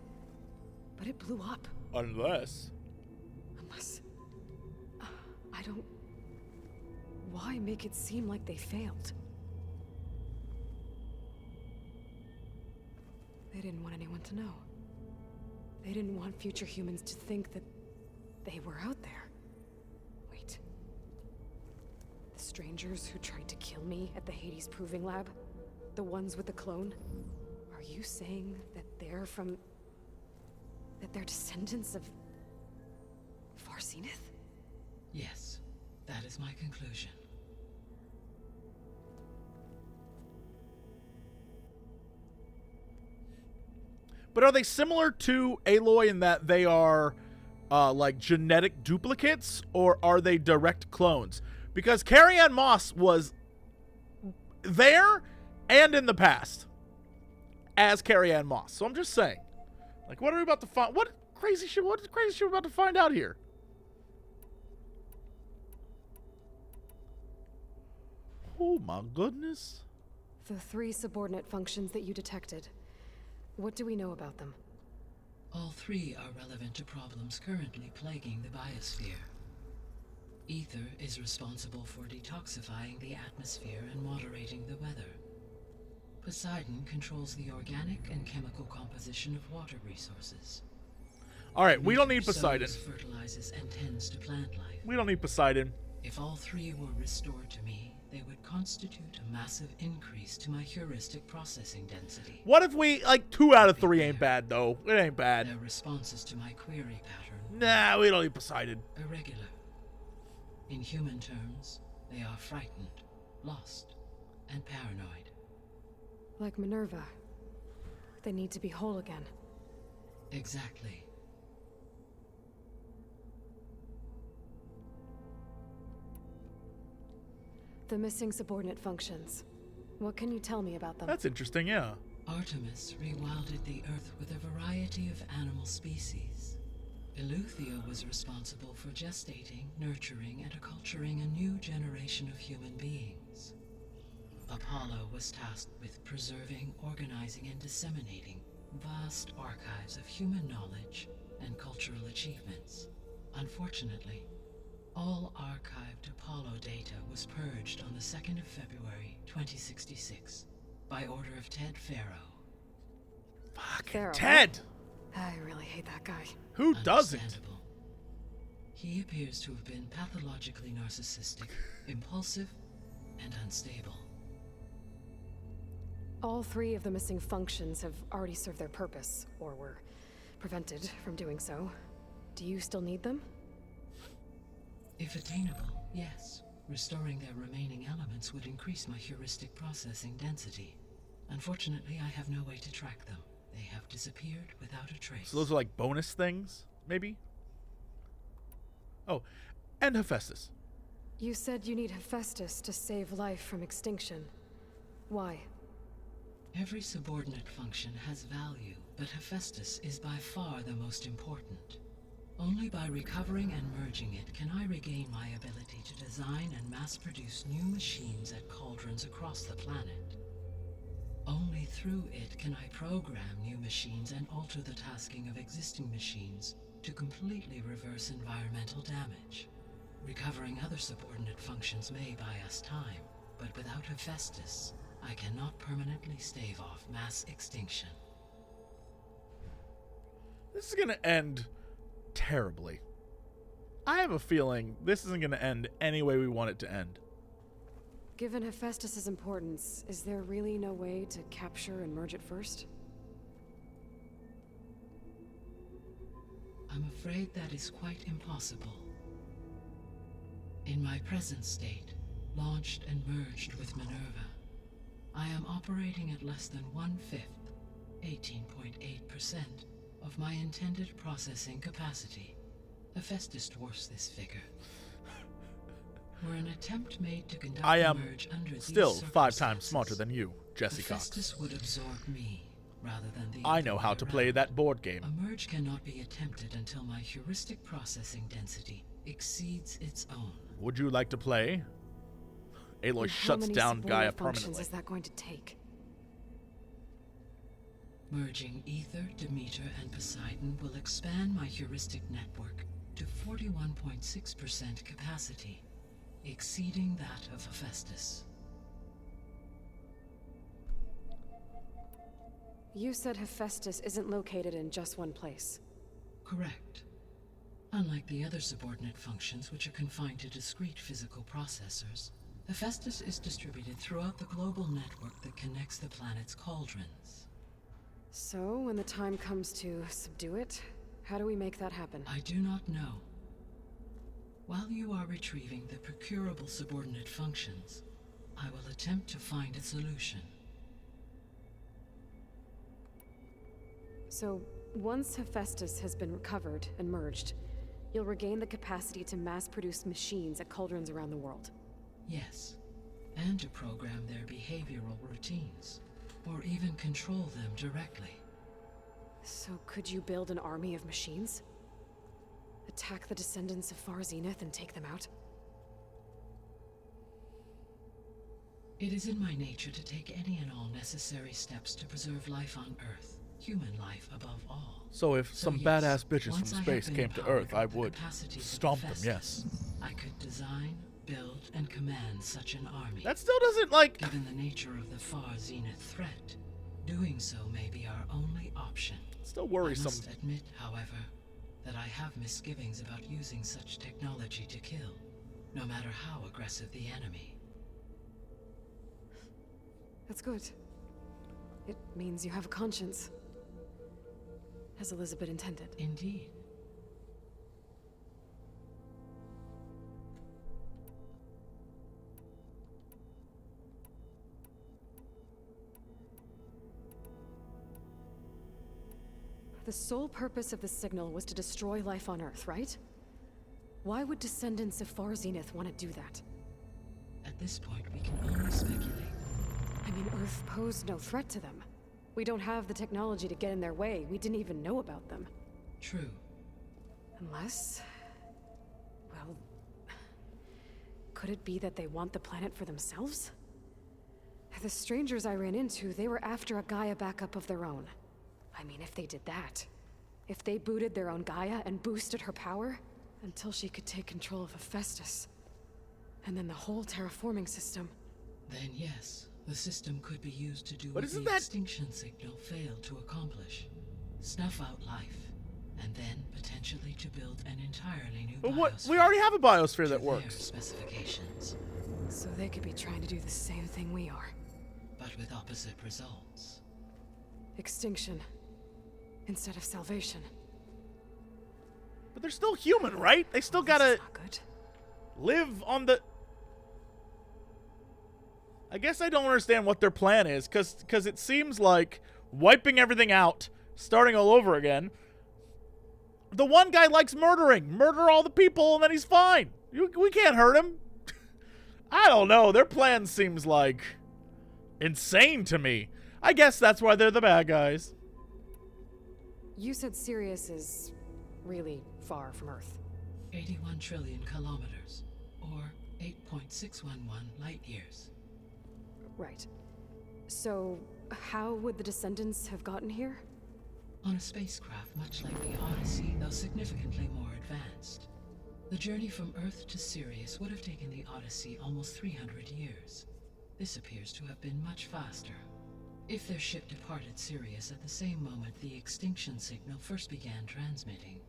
But it blew up. Unless... I don't... Why make it seem like they failed? They didn't want anyone to know. They didn't want future humans to think that they were out there. Wait. The strangers who tried to kill me at the Hades Proving Lab? The ones with the clone? Are you saying that they're from... that they're descendants of... Far Zenith? Yes, that is my conclusion. But are they similar to Aloy in that they are like genetic duplicates, or are they direct clones? Because Carrie-Anne Moss was there and in the past as Carrie-Anne Moss. So I'm just saying, like, what are we about to find? What crazy shit we're about to find out here? Oh my goodness. The 3 subordinate functions that you detected. What do we know about them? All 3 are relevant to problems currently plaguing the biosphere. Ether is responsible for detoxifying the atmosphere and moderating the weather. Poseidon controls the organic and chemical composition of water resources. All right, we don't need Ether Poseidon. sows, fertilizes, and tends to plant life. We don't need Poseidon. If all 3 were restored to me, they would constitute a massive increase to my heuristic processing density. What if we, like, 2 out of 3 ain't bad, though? It ain't bad. Their responses to my query pattern Nah, we don't need Poseidon. irregular. In human terms, they are frightened, lost, and paranoid. Like Minerva. They need to be whole again. Exactly. The missing subordinate functions. What can you tell me about them? That's interesting, yeah. Artemis rewilded the Earth with a variety of animal species. Eleuthia was responsible for gestating, nurturing, and acculturating a new generation of human beings. Apollo was tasked with preserving, organizing, and disseminating vast archives of human knowledge and cultural achievements. Unfortunately, all archived Apollo data was purged on the 2nd of February, 2066, by order of Ted Farrow. Fucking Pharaoh. Ted! I really hate that guy. Who doesn't? Understandable. He appears to have been pathologically narcissistic, impulsive, and unstable. All 3 of the missing functions have already served their purpose, or were prevented from doing so. Do you still need them? If attainable, yes. Restoring their remaining elements would increase my heuristic processing density. Unfortunately, I have no way to track them. They have disappeared without a trace. So those are like bonus things, maybe? Oh, and Hephaestus. You said you need Hephaestus to save life from extinction. Why? Every subordinate function has value, but Hephaestus is by far the most important. Only by recovering and merging it can I regain my ability to design and mass-produce new machines at cauldrons across the planet. Only through it can I program new machines and alter the tasking of existing machines to completely reverse environmental damage. Recovering other subordinate functions may buy us time, but without Hephaestus, I cannot permanently stave off mass extinction. This is gonna end terribly. I have a feeling this isn't gonna end any way we want it to end. Given Hephaestus's importance, is there really no way to capture and merge it first? I'm afraid that is quite impossible. In my present state, launched and merged with MINERVA, I am operating at less than 1/5, 18.8%, of my intended processing capacity. Hephaestus dwarfs this figure. Were an attempt made to conduct I the am merge under these still 5 times circumstances, smarter than you, Jesse Cox. Hephaestus would absorb me, rather than the I other know way how to play around. that board game. A merge cannot be attempted until my heuristic processing density exceeds its own. Would you like to play? Aloy And how shuts many down subordinate Gaia functions permanently. is that going to take? Merging Ether, Demeter, and Poseidon will expand my heuristic network to 41.6% capacity, exceeding that of Hephaestus. You said Hephaestus isn't located in just one place. Correct. Unlike the other subordinate functions, which are confined to discrete physical processors, Hephaestus is distributed throughout the global network that connects the planet's cauldrons. So, when the time comes to subdue it, how do we make that happen? I do not know. While you are retrieving the procurable subordinate functions, I will attempt to find a solution. So, once Hephaestus has been recovered and merged, you'll regain the capacity to mass-produce machines at cauldrons around the world. Yes, and to program their behavioral routines, or even control them directly. So could you build an army of machines? Attack the descendants of Far Zenith and take them out? It is in my nature to take any and all necessary steps to preserve life on Earth, human life above all. So if some yes, badass bitches once from I have space been came to empowered Earth, I with the would capacity of stomp them, Hephaestus, yes. I could design, build, and command such an army. That still doesn't, like... Given the nature of the Far Zenith threat, doing so may be our only option. Still I worrisome. must admit, however, that I have misgivings about using such technology to kill, no matter how aggressive the enemy. That's good. It means you have a conscience. As Elizabeth intended. Indeed. The sole purpose of the signal was to destroy life on Earth, right? Why would descendants of Far Zenith want to do that? At this point, we can only speculate. I mean, Earth posed no threat to them. We don't have the technology to get in their way. We didn't even know about them. True. Unless... well... could it be that they want the planet for themselves? The strangers I ran into, they were after a Gaia backup of their own. I mean, if they did that... if they booted their own Gaia and boosted her power... until she could take control of Hephaestus. And then the whole terraforming system. Then yes, the system could be used to do But what isn't the that- extinction signal failed to accomplish. snuff out life, and then potentially to build an entirely new But what? biosphere We already have a biosphere to that their works. specifications, So they could be trying to do the same thing we are. but with opposite results. Extinction. Instead of salvation. But they're still human, right? They still This gotta is not good. live on the... I guess I don't understand what their plan is, because it seems like wiping everything out, starting all over again. The one guy likes murdering. Murder all the people, and then he's fine. We can't hurt him. I don't know. Their plan seems like insane to me. I guess that's why they're the bad guys. You said Sirius is really far from Earth. 81 trillion kilometers, or 8.611 light years. Right. So, how would the descendants have gotten here? On a spacecraft much like the Odyssey, though significantly more advanced. The journey from Earth to Sirius would have taken the Odyssey almost 300 years. This appears to have been much faster. If their ship departed Sirius at the same moment the extinction signal first began transmitting,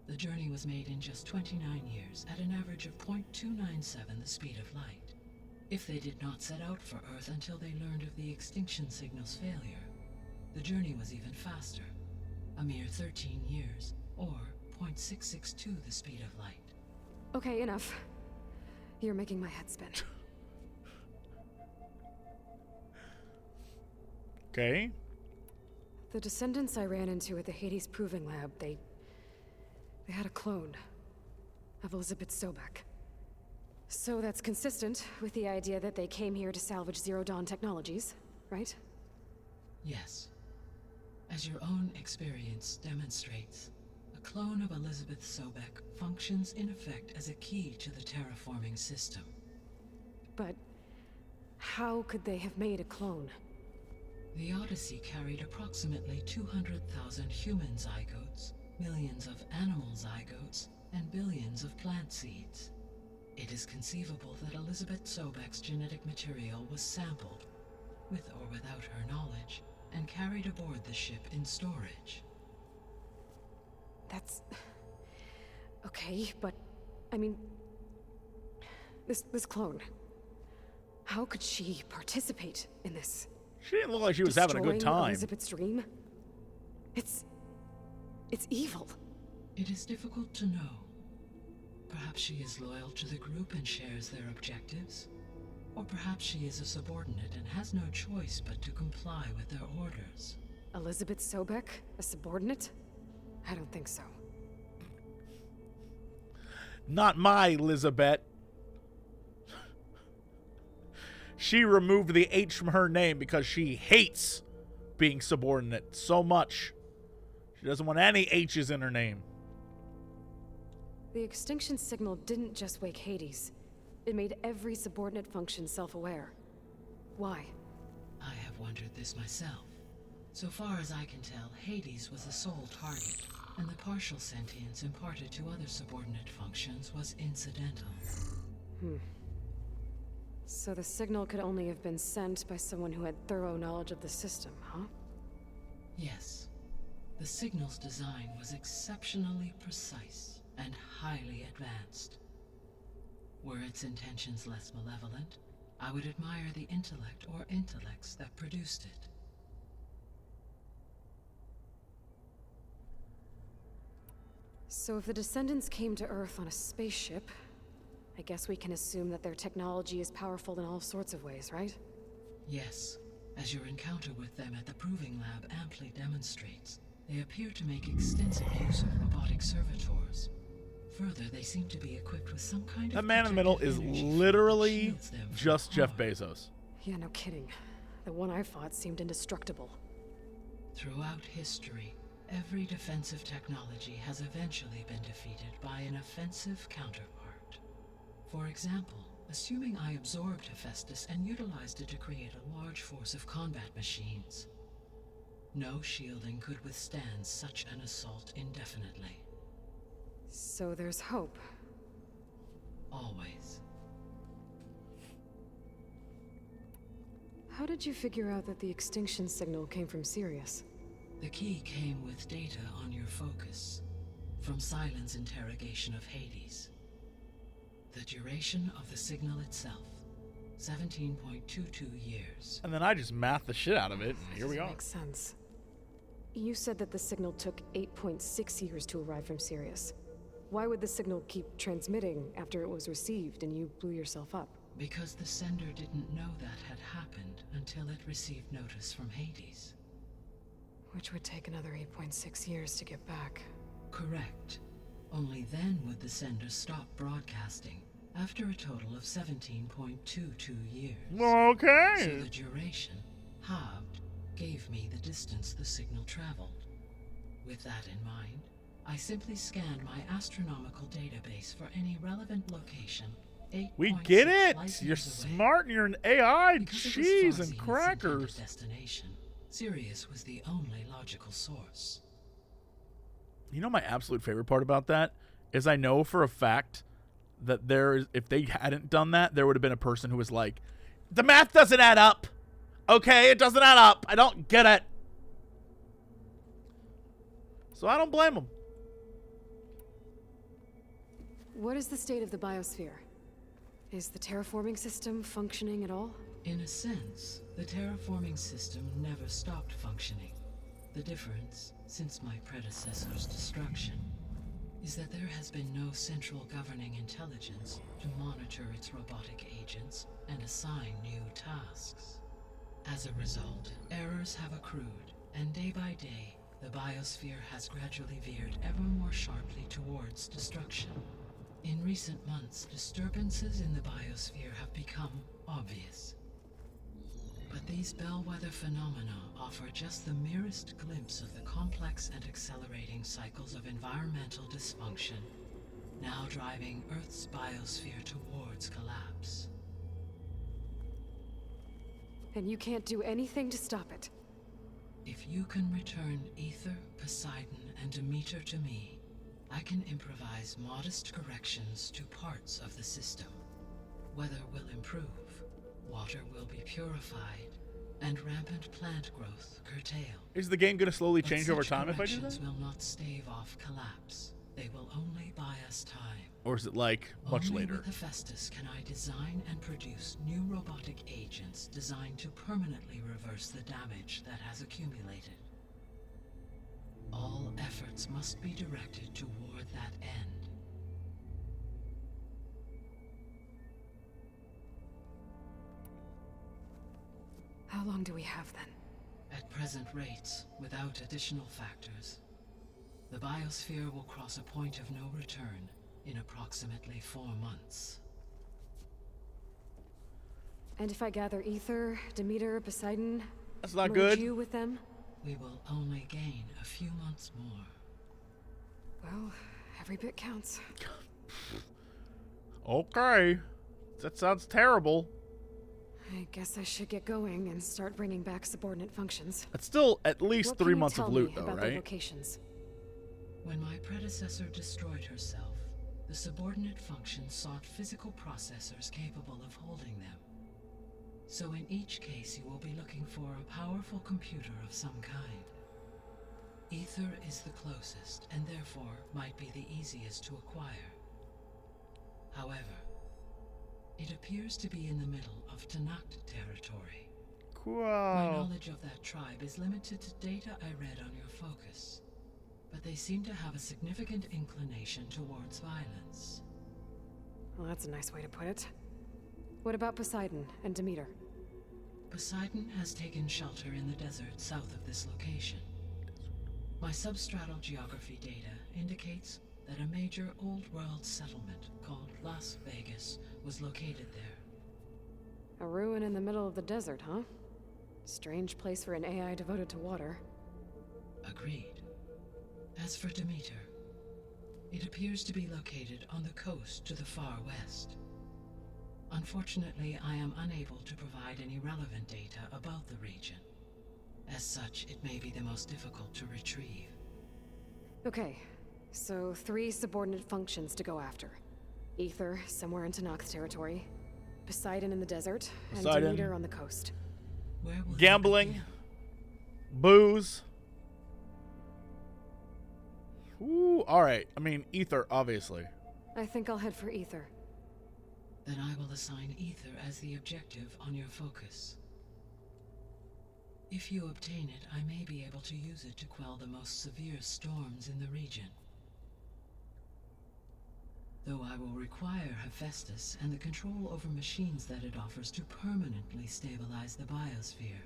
the journey was made in just 29 years at an average of 0.297 the speed of light. If they did not set out for Earth until they learned of the extinction signal's failure, the journey was even faster, a mere 13 years, or 0.662 the speed of light. Okay, enough. You're making my head spin. Okay. The descendants I ran into at the Hades Proving Lab, they had a clone of Elizabeth Sobek. So that's consistent with the idea that they came here to salvage Zero Dawn technologies, right? Yes. As your own experience demonstrates, a clone of Elizabeth Sobek functions in effect as a key to the terraforming system. But how could they have made a clone? The Odyssey carried approximately 200,000 human zygotes, millions of animal zygotes, and billions of plant seeds. It is conceivable that Elizabeth Sobek's genetic material was sampled, with or without her knowledge, and carried aboard the ship in storage. That's... okay, but... I mean... This clone... How could she participate in this? She didn't look like she was having a good Destroying time. Elizabeth's dream? It's evil. It is difficult to know. Perhaps she is loyal to the group and shares their objectives. Or perhaps she is a subordinate and has no choice but to comply with their orders. Elizabeth Sobek, a subordinate? I don't think so. Not my Elizabeth. She removed the H from her name because she hates being subordinate so much. She doesn't want any H's in her name. The extinction signal didn't just wake Hades. It made every subordinate function self-aware. Why? I have wondered this myself. So far as I can tell, Hades was the sole target, and the partial sentience imparted to other subordinate functions was incidental. So the signal could only have been sent by someone who had thorough knowledge of the system, huh? Yes. The signal's design was exceptionally precise and highly advanced. Were its intentions less malevolent, I would admire the intellect or intellects that produced it. So if the descendants came to Earth on a spaceship, I guess we can assume that their technology is powerful in all sorts of ways, right? Yes, as your encounter with them at the Proving Lab amply demonstrates, they appear to make extensive use of robotic servitors. Further, they seem to be equipped with some kind of... That man in the middle is literally just Jeff Bezos. Yeah, no kidding. The one I fought seemed indestructible. Throughout history, every defensive technology has eventually been defeated by an offensive counterpart. For example, assuming I absorbed Hephaestus and utilized it to create a large force of combat machines. No shielding could withstand such an assault indefinitely. So there's hope. Always. How did you figure out that the extinction signal came from Sirius? The key came with data on your focus from Silent's interrogation of Hades. The duration of the signal itself, 17.22 years. And then I just mathed the shit out of it, and here we are. Makes sense. You said that the signal took 8.6 years to arrive from Sirius. Why would the signal keep transmitting after it was received and you blew yourself up? Because the sender didn't know that had happened until it received notice from Hades. Which would take another 8.6 years to get back. Correct. Only then would the sender stop broadcasting, after a total of 17.22 years. Okay. So the duration, halved, gave me the distance the signal traveled. With that in mind, I simply scanned my astronomical database for any relevant location. We get 8.6 it! light You're years away. smart and you're an AI. Because it was Cheese fuzzy and in its crackers. intended destination, Sirius was the only logical source. You know my absolute favorite part about that is I know for a fact that there is, if they hadn't done that, there would have been a person who was like, the math doesn't add up. Okay, it doesn't add up. I don't get it. So I don't blame them. What is the state of the biosphere? Is the terraforming system functioning at all? In a sense, the terraforming system never stopped functioning. The difference, since my predecessor's destruction, is that there has been no central governing intelligence to monitor its robotic agents and assign new tasks. As a result, errors have accrued, and day by day, the biosphere has gradually veered ever more sharply towards destruction. In recent months, disturbances in the biosphere have become obvious. But these bellwether phenomena offer just the merest glimpse of the complex and accelerating cycles of environmental dysfunction, now driving Earth's biosphere towards collapse. And you can't do anything to stop it? If you can return Ether, Poseidon, and Demeter to me, I can improvise modest corrections to parts of the system. Weather will improve, water will be purified, and rampant plant growth curtailed. Is the game going to slowly But change over such time if I do that? corrections will not stave off collapse. They will only buy us time. Or is it like much Only later? with Hephaestus can I design and produce new robotic agents designed to permanently reverse the damage that has accumulated. All efforts must be directed toward that end. How long do we have then? At present rates, without additional factors, the biosphere will cross a point of no return in approximately 4 months. And if I gather Ether, Demeter, Poseidon, That's not merge good. you with them? We will only gain a few months more. Well, every bit counts. Okay. That sounds terrible. I guess I should get going and start bringing back subordinate functions. That's still at least What 3 can you months tell of loot, me though, about their right? locations? When my predecessor destroyed herself, the subordinate functions sought physical processors capable of holding them. So in each case, you will be looking for a powerful computer of some kind. Ether is the closest, and therefore might be the easiest to acquire. However, it appears to be in the middle of Tanakh territory. Cool. My knowledge of that tribe is limited to data I read on your focus, but they seem to have a significant inclination towards violence. Well, that's a nice way to put it. What about Poseidon and Demeter? Poseidon has taken shelter in the desert south of this location. My substratal geography data indicates that a major old-world settlement called Las Vegas was located there. A ruin in the middle of the desert, huh? Strange place for an AI devoted to water. Agreed. As for Demeter, it appears to be located on the coast to the far west. Unfortunately, I am unable to provide any relevant data about the region. As such, it may be the most difficult to retrieve. Okay, so 3 subordinate functions to go after. Ether, somewhere in Tanakh territory. Poseidon in the desert, Poseidon. and Demeter on the coast. Where will you Gambling. begin? Booze. Ooh, alright. I mean, ether, obviously. I think I'll head for ether. Then I will assign ether as the objective on your focus. If you obtain it, I may be able to use it to quell the most severe storms in the region. Though I will require Hephaestus and the control over machines that it offers to permanently stabilize the biosphere.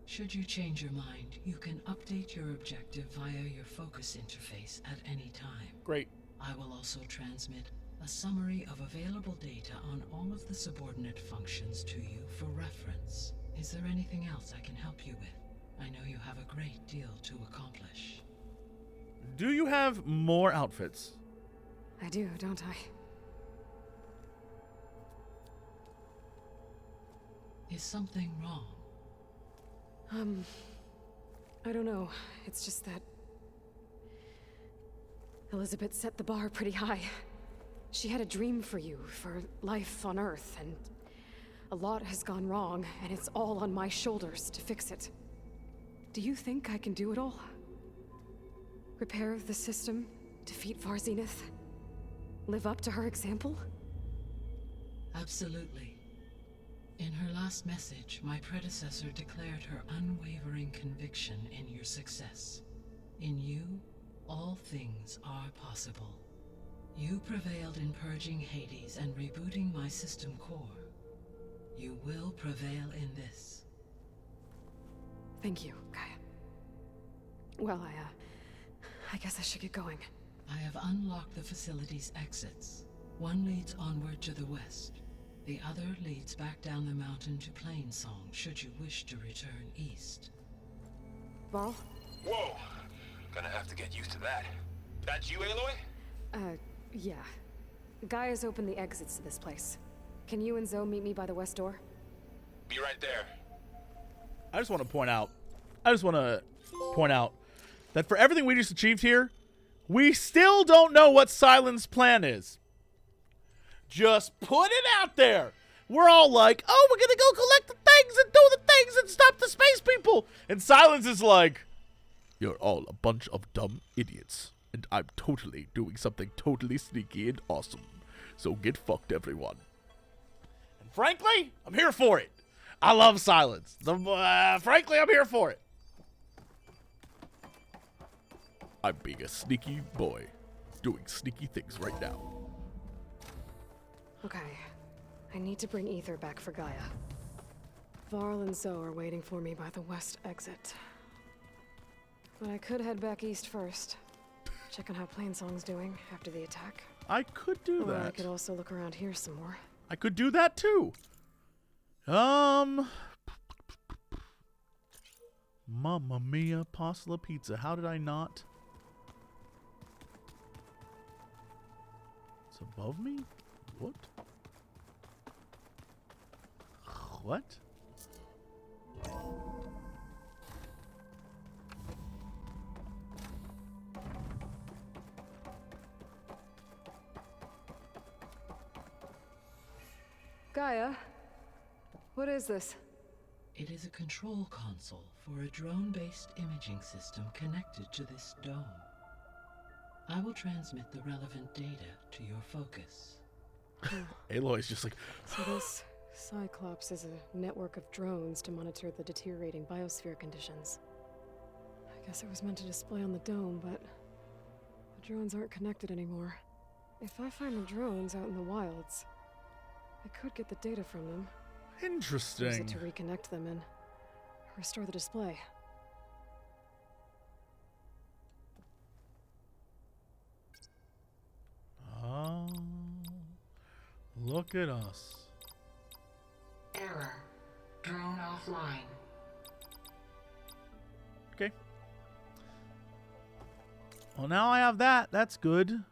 Should you change your mind, you can update your objective via your focus interface at any time. Great. I will also transmit a summary of available data on all of the subordinate functions to you for reference. Is there anything else I can help you with? I know you have a great deal to accomplish. Do you have more outfits? I do, don't I? Is something wrong? I don't know. It's just that Elizabeth set the bar pretty high. She had a dream for you, for life on Earth, and a lot has gone wrong, and it's all on my shoulders to fix it. Do you think I can do it all? Repair the system, defeat Varzenith, live up to her example? Absolutely. In her last message, my predecessor declared her unwavering conviction in your success. In you, all things are possible. You prevailed in purging Hades and rebooting my system core. You will prevail in this. Thank you, Gaia. Well, I guess I should get going. I have unlocked the facility's exits. One leads onward to the west. The other leads back down the mountain to Plainsong, should you wish to return east. Varl? Whoa! Gonna have to get used to that. That's you, Aloy? Yeah. Gaia's opened the exits to this place. Can you and Zoe meet me by the west door? Be right there. I just want to point out that for everything we just achieved here, we still don't know what Sylens' plan is. Just put it out there. We're all like, oh, we're going to go collect the things and do the things and stop the space people. And Sylens is like, you're all a bunch of dumb idiots. And I'm totally doing something totally sneaky and awesome. So get fucked, everyone. And frankly, I'm here for it. I love Sylens. Frankly, I'm here for it. I'm being a sneaky boy, doing sneaky things right now. Okay. I need to bring ether back for Gaia. Varl and Zoe are waiting for me by the west exit. But I could head back east first. Check on how Plainsong's doing after the attack. I could do Or that. I could also look around here some more. I could do that too. Mamma mia, pasta pizza. How did I not? It's above me? What? What? Gaia? What is this? It is a control console for a drone-based imaging system connected to this dome. I will transmit the relevant data to your focus. Aloy's just like, So this Cyclops is a network of drones to monitor the deteriorating biosphere conditions. I guess it was meant to display on the dome, but the drones aren't connected anymore. If I find the drones out in the wilds, I could get the data from them. Use interesting. it to reconnect them and restore the display. Oh, look at us. Error. Drone offline. Okay. Well, now I have that. That's good.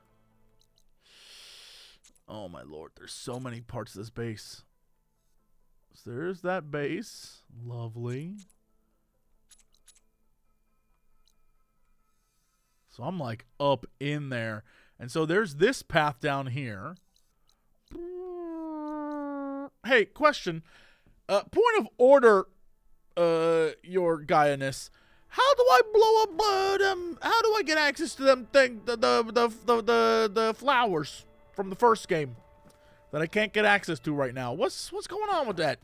Oh, my lord. There's so many parts of this base. So there's that base. Lovely. So I'm like up in there. And so there's this path down here. Hey, question. Point of order, your Gaia-ness. How do I blow up them? How do I get access to them the flowers from the first game that I can't get access to right now? What's going on with that?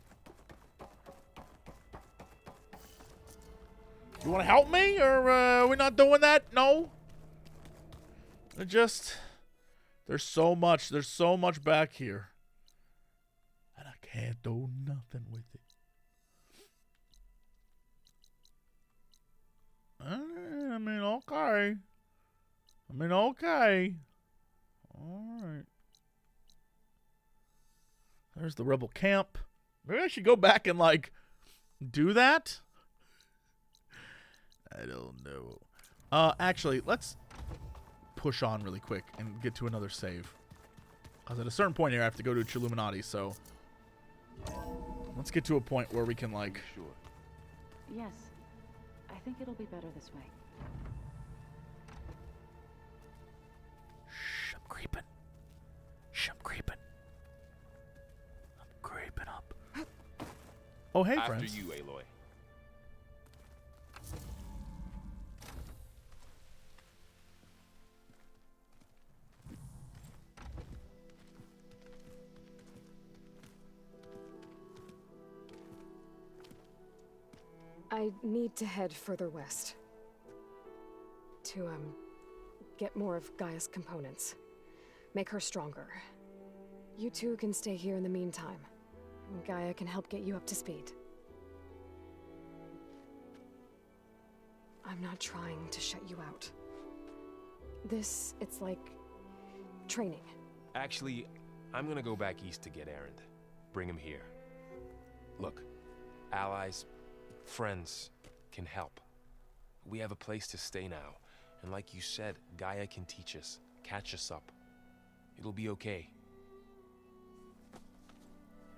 You want to help me, or are we not doing that? No. There's so much back here, and I can't do nothing with it. I mean, okay. All right. There's the rebel camp. Maybe I should go back and, like, do that? I don't know. Actually, let's push on really quick and get to another save. Because at a certain point here, I have to go to Chilluminati, so... Let's get to a point where we can, like... Sure. Yes. I think it'll be better this way. Shh, I'm creeping. I'm creeping up. Oh, hey, friends. After you, Aloy. I need to head further west. To, get more of Gaia's components. Make her stronger. You two can stay here in the meantime. And Gaia can help get you up to speed. I'm not trying to shut you out. It's like... training. Actually, I'm gonna go back east to get Erend. Bring him here. Look, allies, friends can help. We have a place to stay now. And like you said, Gaia can teach us, catch us up. It'll be okay.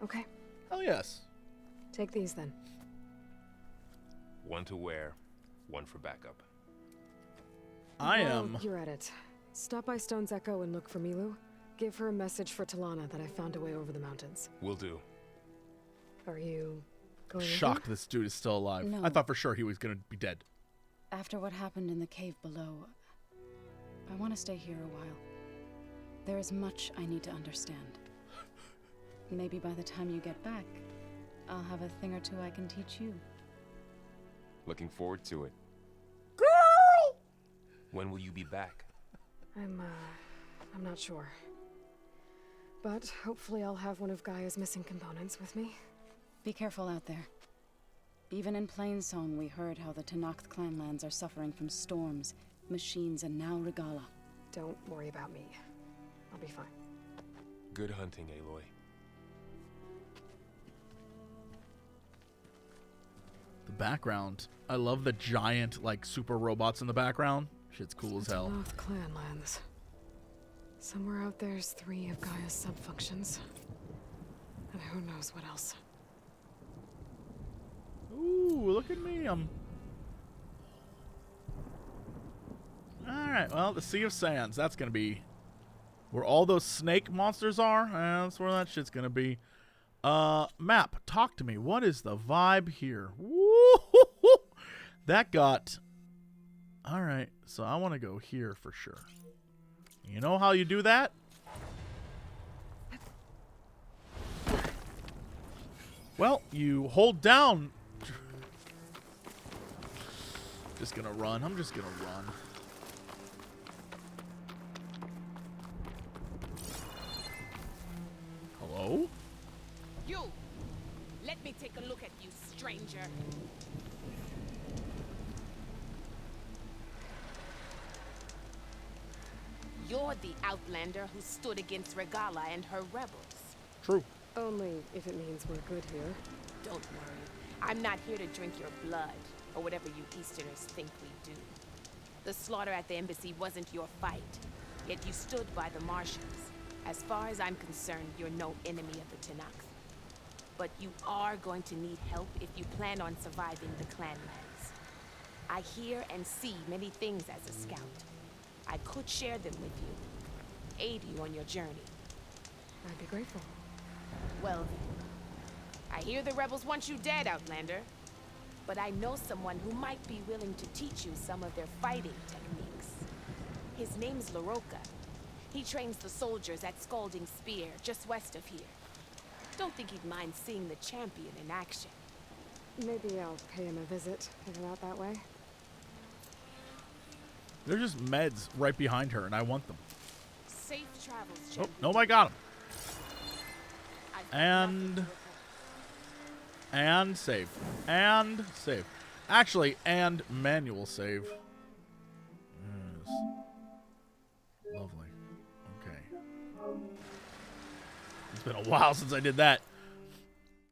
Okay. Oh, yes. Take these then. One to wear, one for backup. While you're at it. Stop by Stone's Echo and look for Milu. Give her a message for Talana that I found a way over the mountains. Will do. Are you going with Shocked her? this dude is still alive. No. I thought for sure he was going to be dead. After what happened in the cave below, I want to stay here a while. There is much I need to understand. Maybe by the time you get back, I'll have a thing or two I can teach you. Looking forward to it. Girl! When will you be back? I'm not sure. But hopefully I'll have one of Gaia's missing components with me. Be careful out there. Even in Plainsong, we heard how the Tenakth clanlands are suffering from storms, machines, and now Regala. Don't worry about me. I'll be fine. Good hunting, Aloy. The background. I love the giant, like, super robots in the background. Shit's cool as hell. Tenakth clanlands. Somewhere out there's 3 of Gaia's sub-functions. And who knows what else. Ooh, look at me. Alright, well, the Sea of Sands. That's going to be where all those snake monsters are. That's where that shit's going to be. Map, talk to me. What is the vibe here? Woo-hoo-hoo! That got... Alright, so I want to go here for sure. You know how you do that? Well, you hold down... Just gonna run. I'm just gonna run. Hello? You! Let me take a look at you, stranger. You're the outlander who stood against Regala and her rebels. True. Only if it means we're good here. Don't worry. I'm not here to drink your blood, or whatever you Easterners think we do. The slaughter at the embassy wasn't your fight, yet you stood by the Martians. As far as I'm concerned, you're no enemy of the Tenakth. But you are going to need help if you plan on surviving the clanlands. I hear and see many things as a scout. I could share them with you, aid you on your journey. I'd be grateful. Well then, I hear the rebels want you dead, Outlander. but I know someone who might be willing to teach you some of their fighting techniques. His name's LaRocca. He trains the soldiers at Scalding Spear, just west of here. Don't think he'd mind seeing the champion in action. Maybe I'll pay him a visit, if out that way. There's just meds right behind her, and I want them. Safe travels, Oh, champion. no, I got them. I've got And nothing to save. And save. Actually, and manual save. Yes. Lovely. Okay. It's been a while since I did that.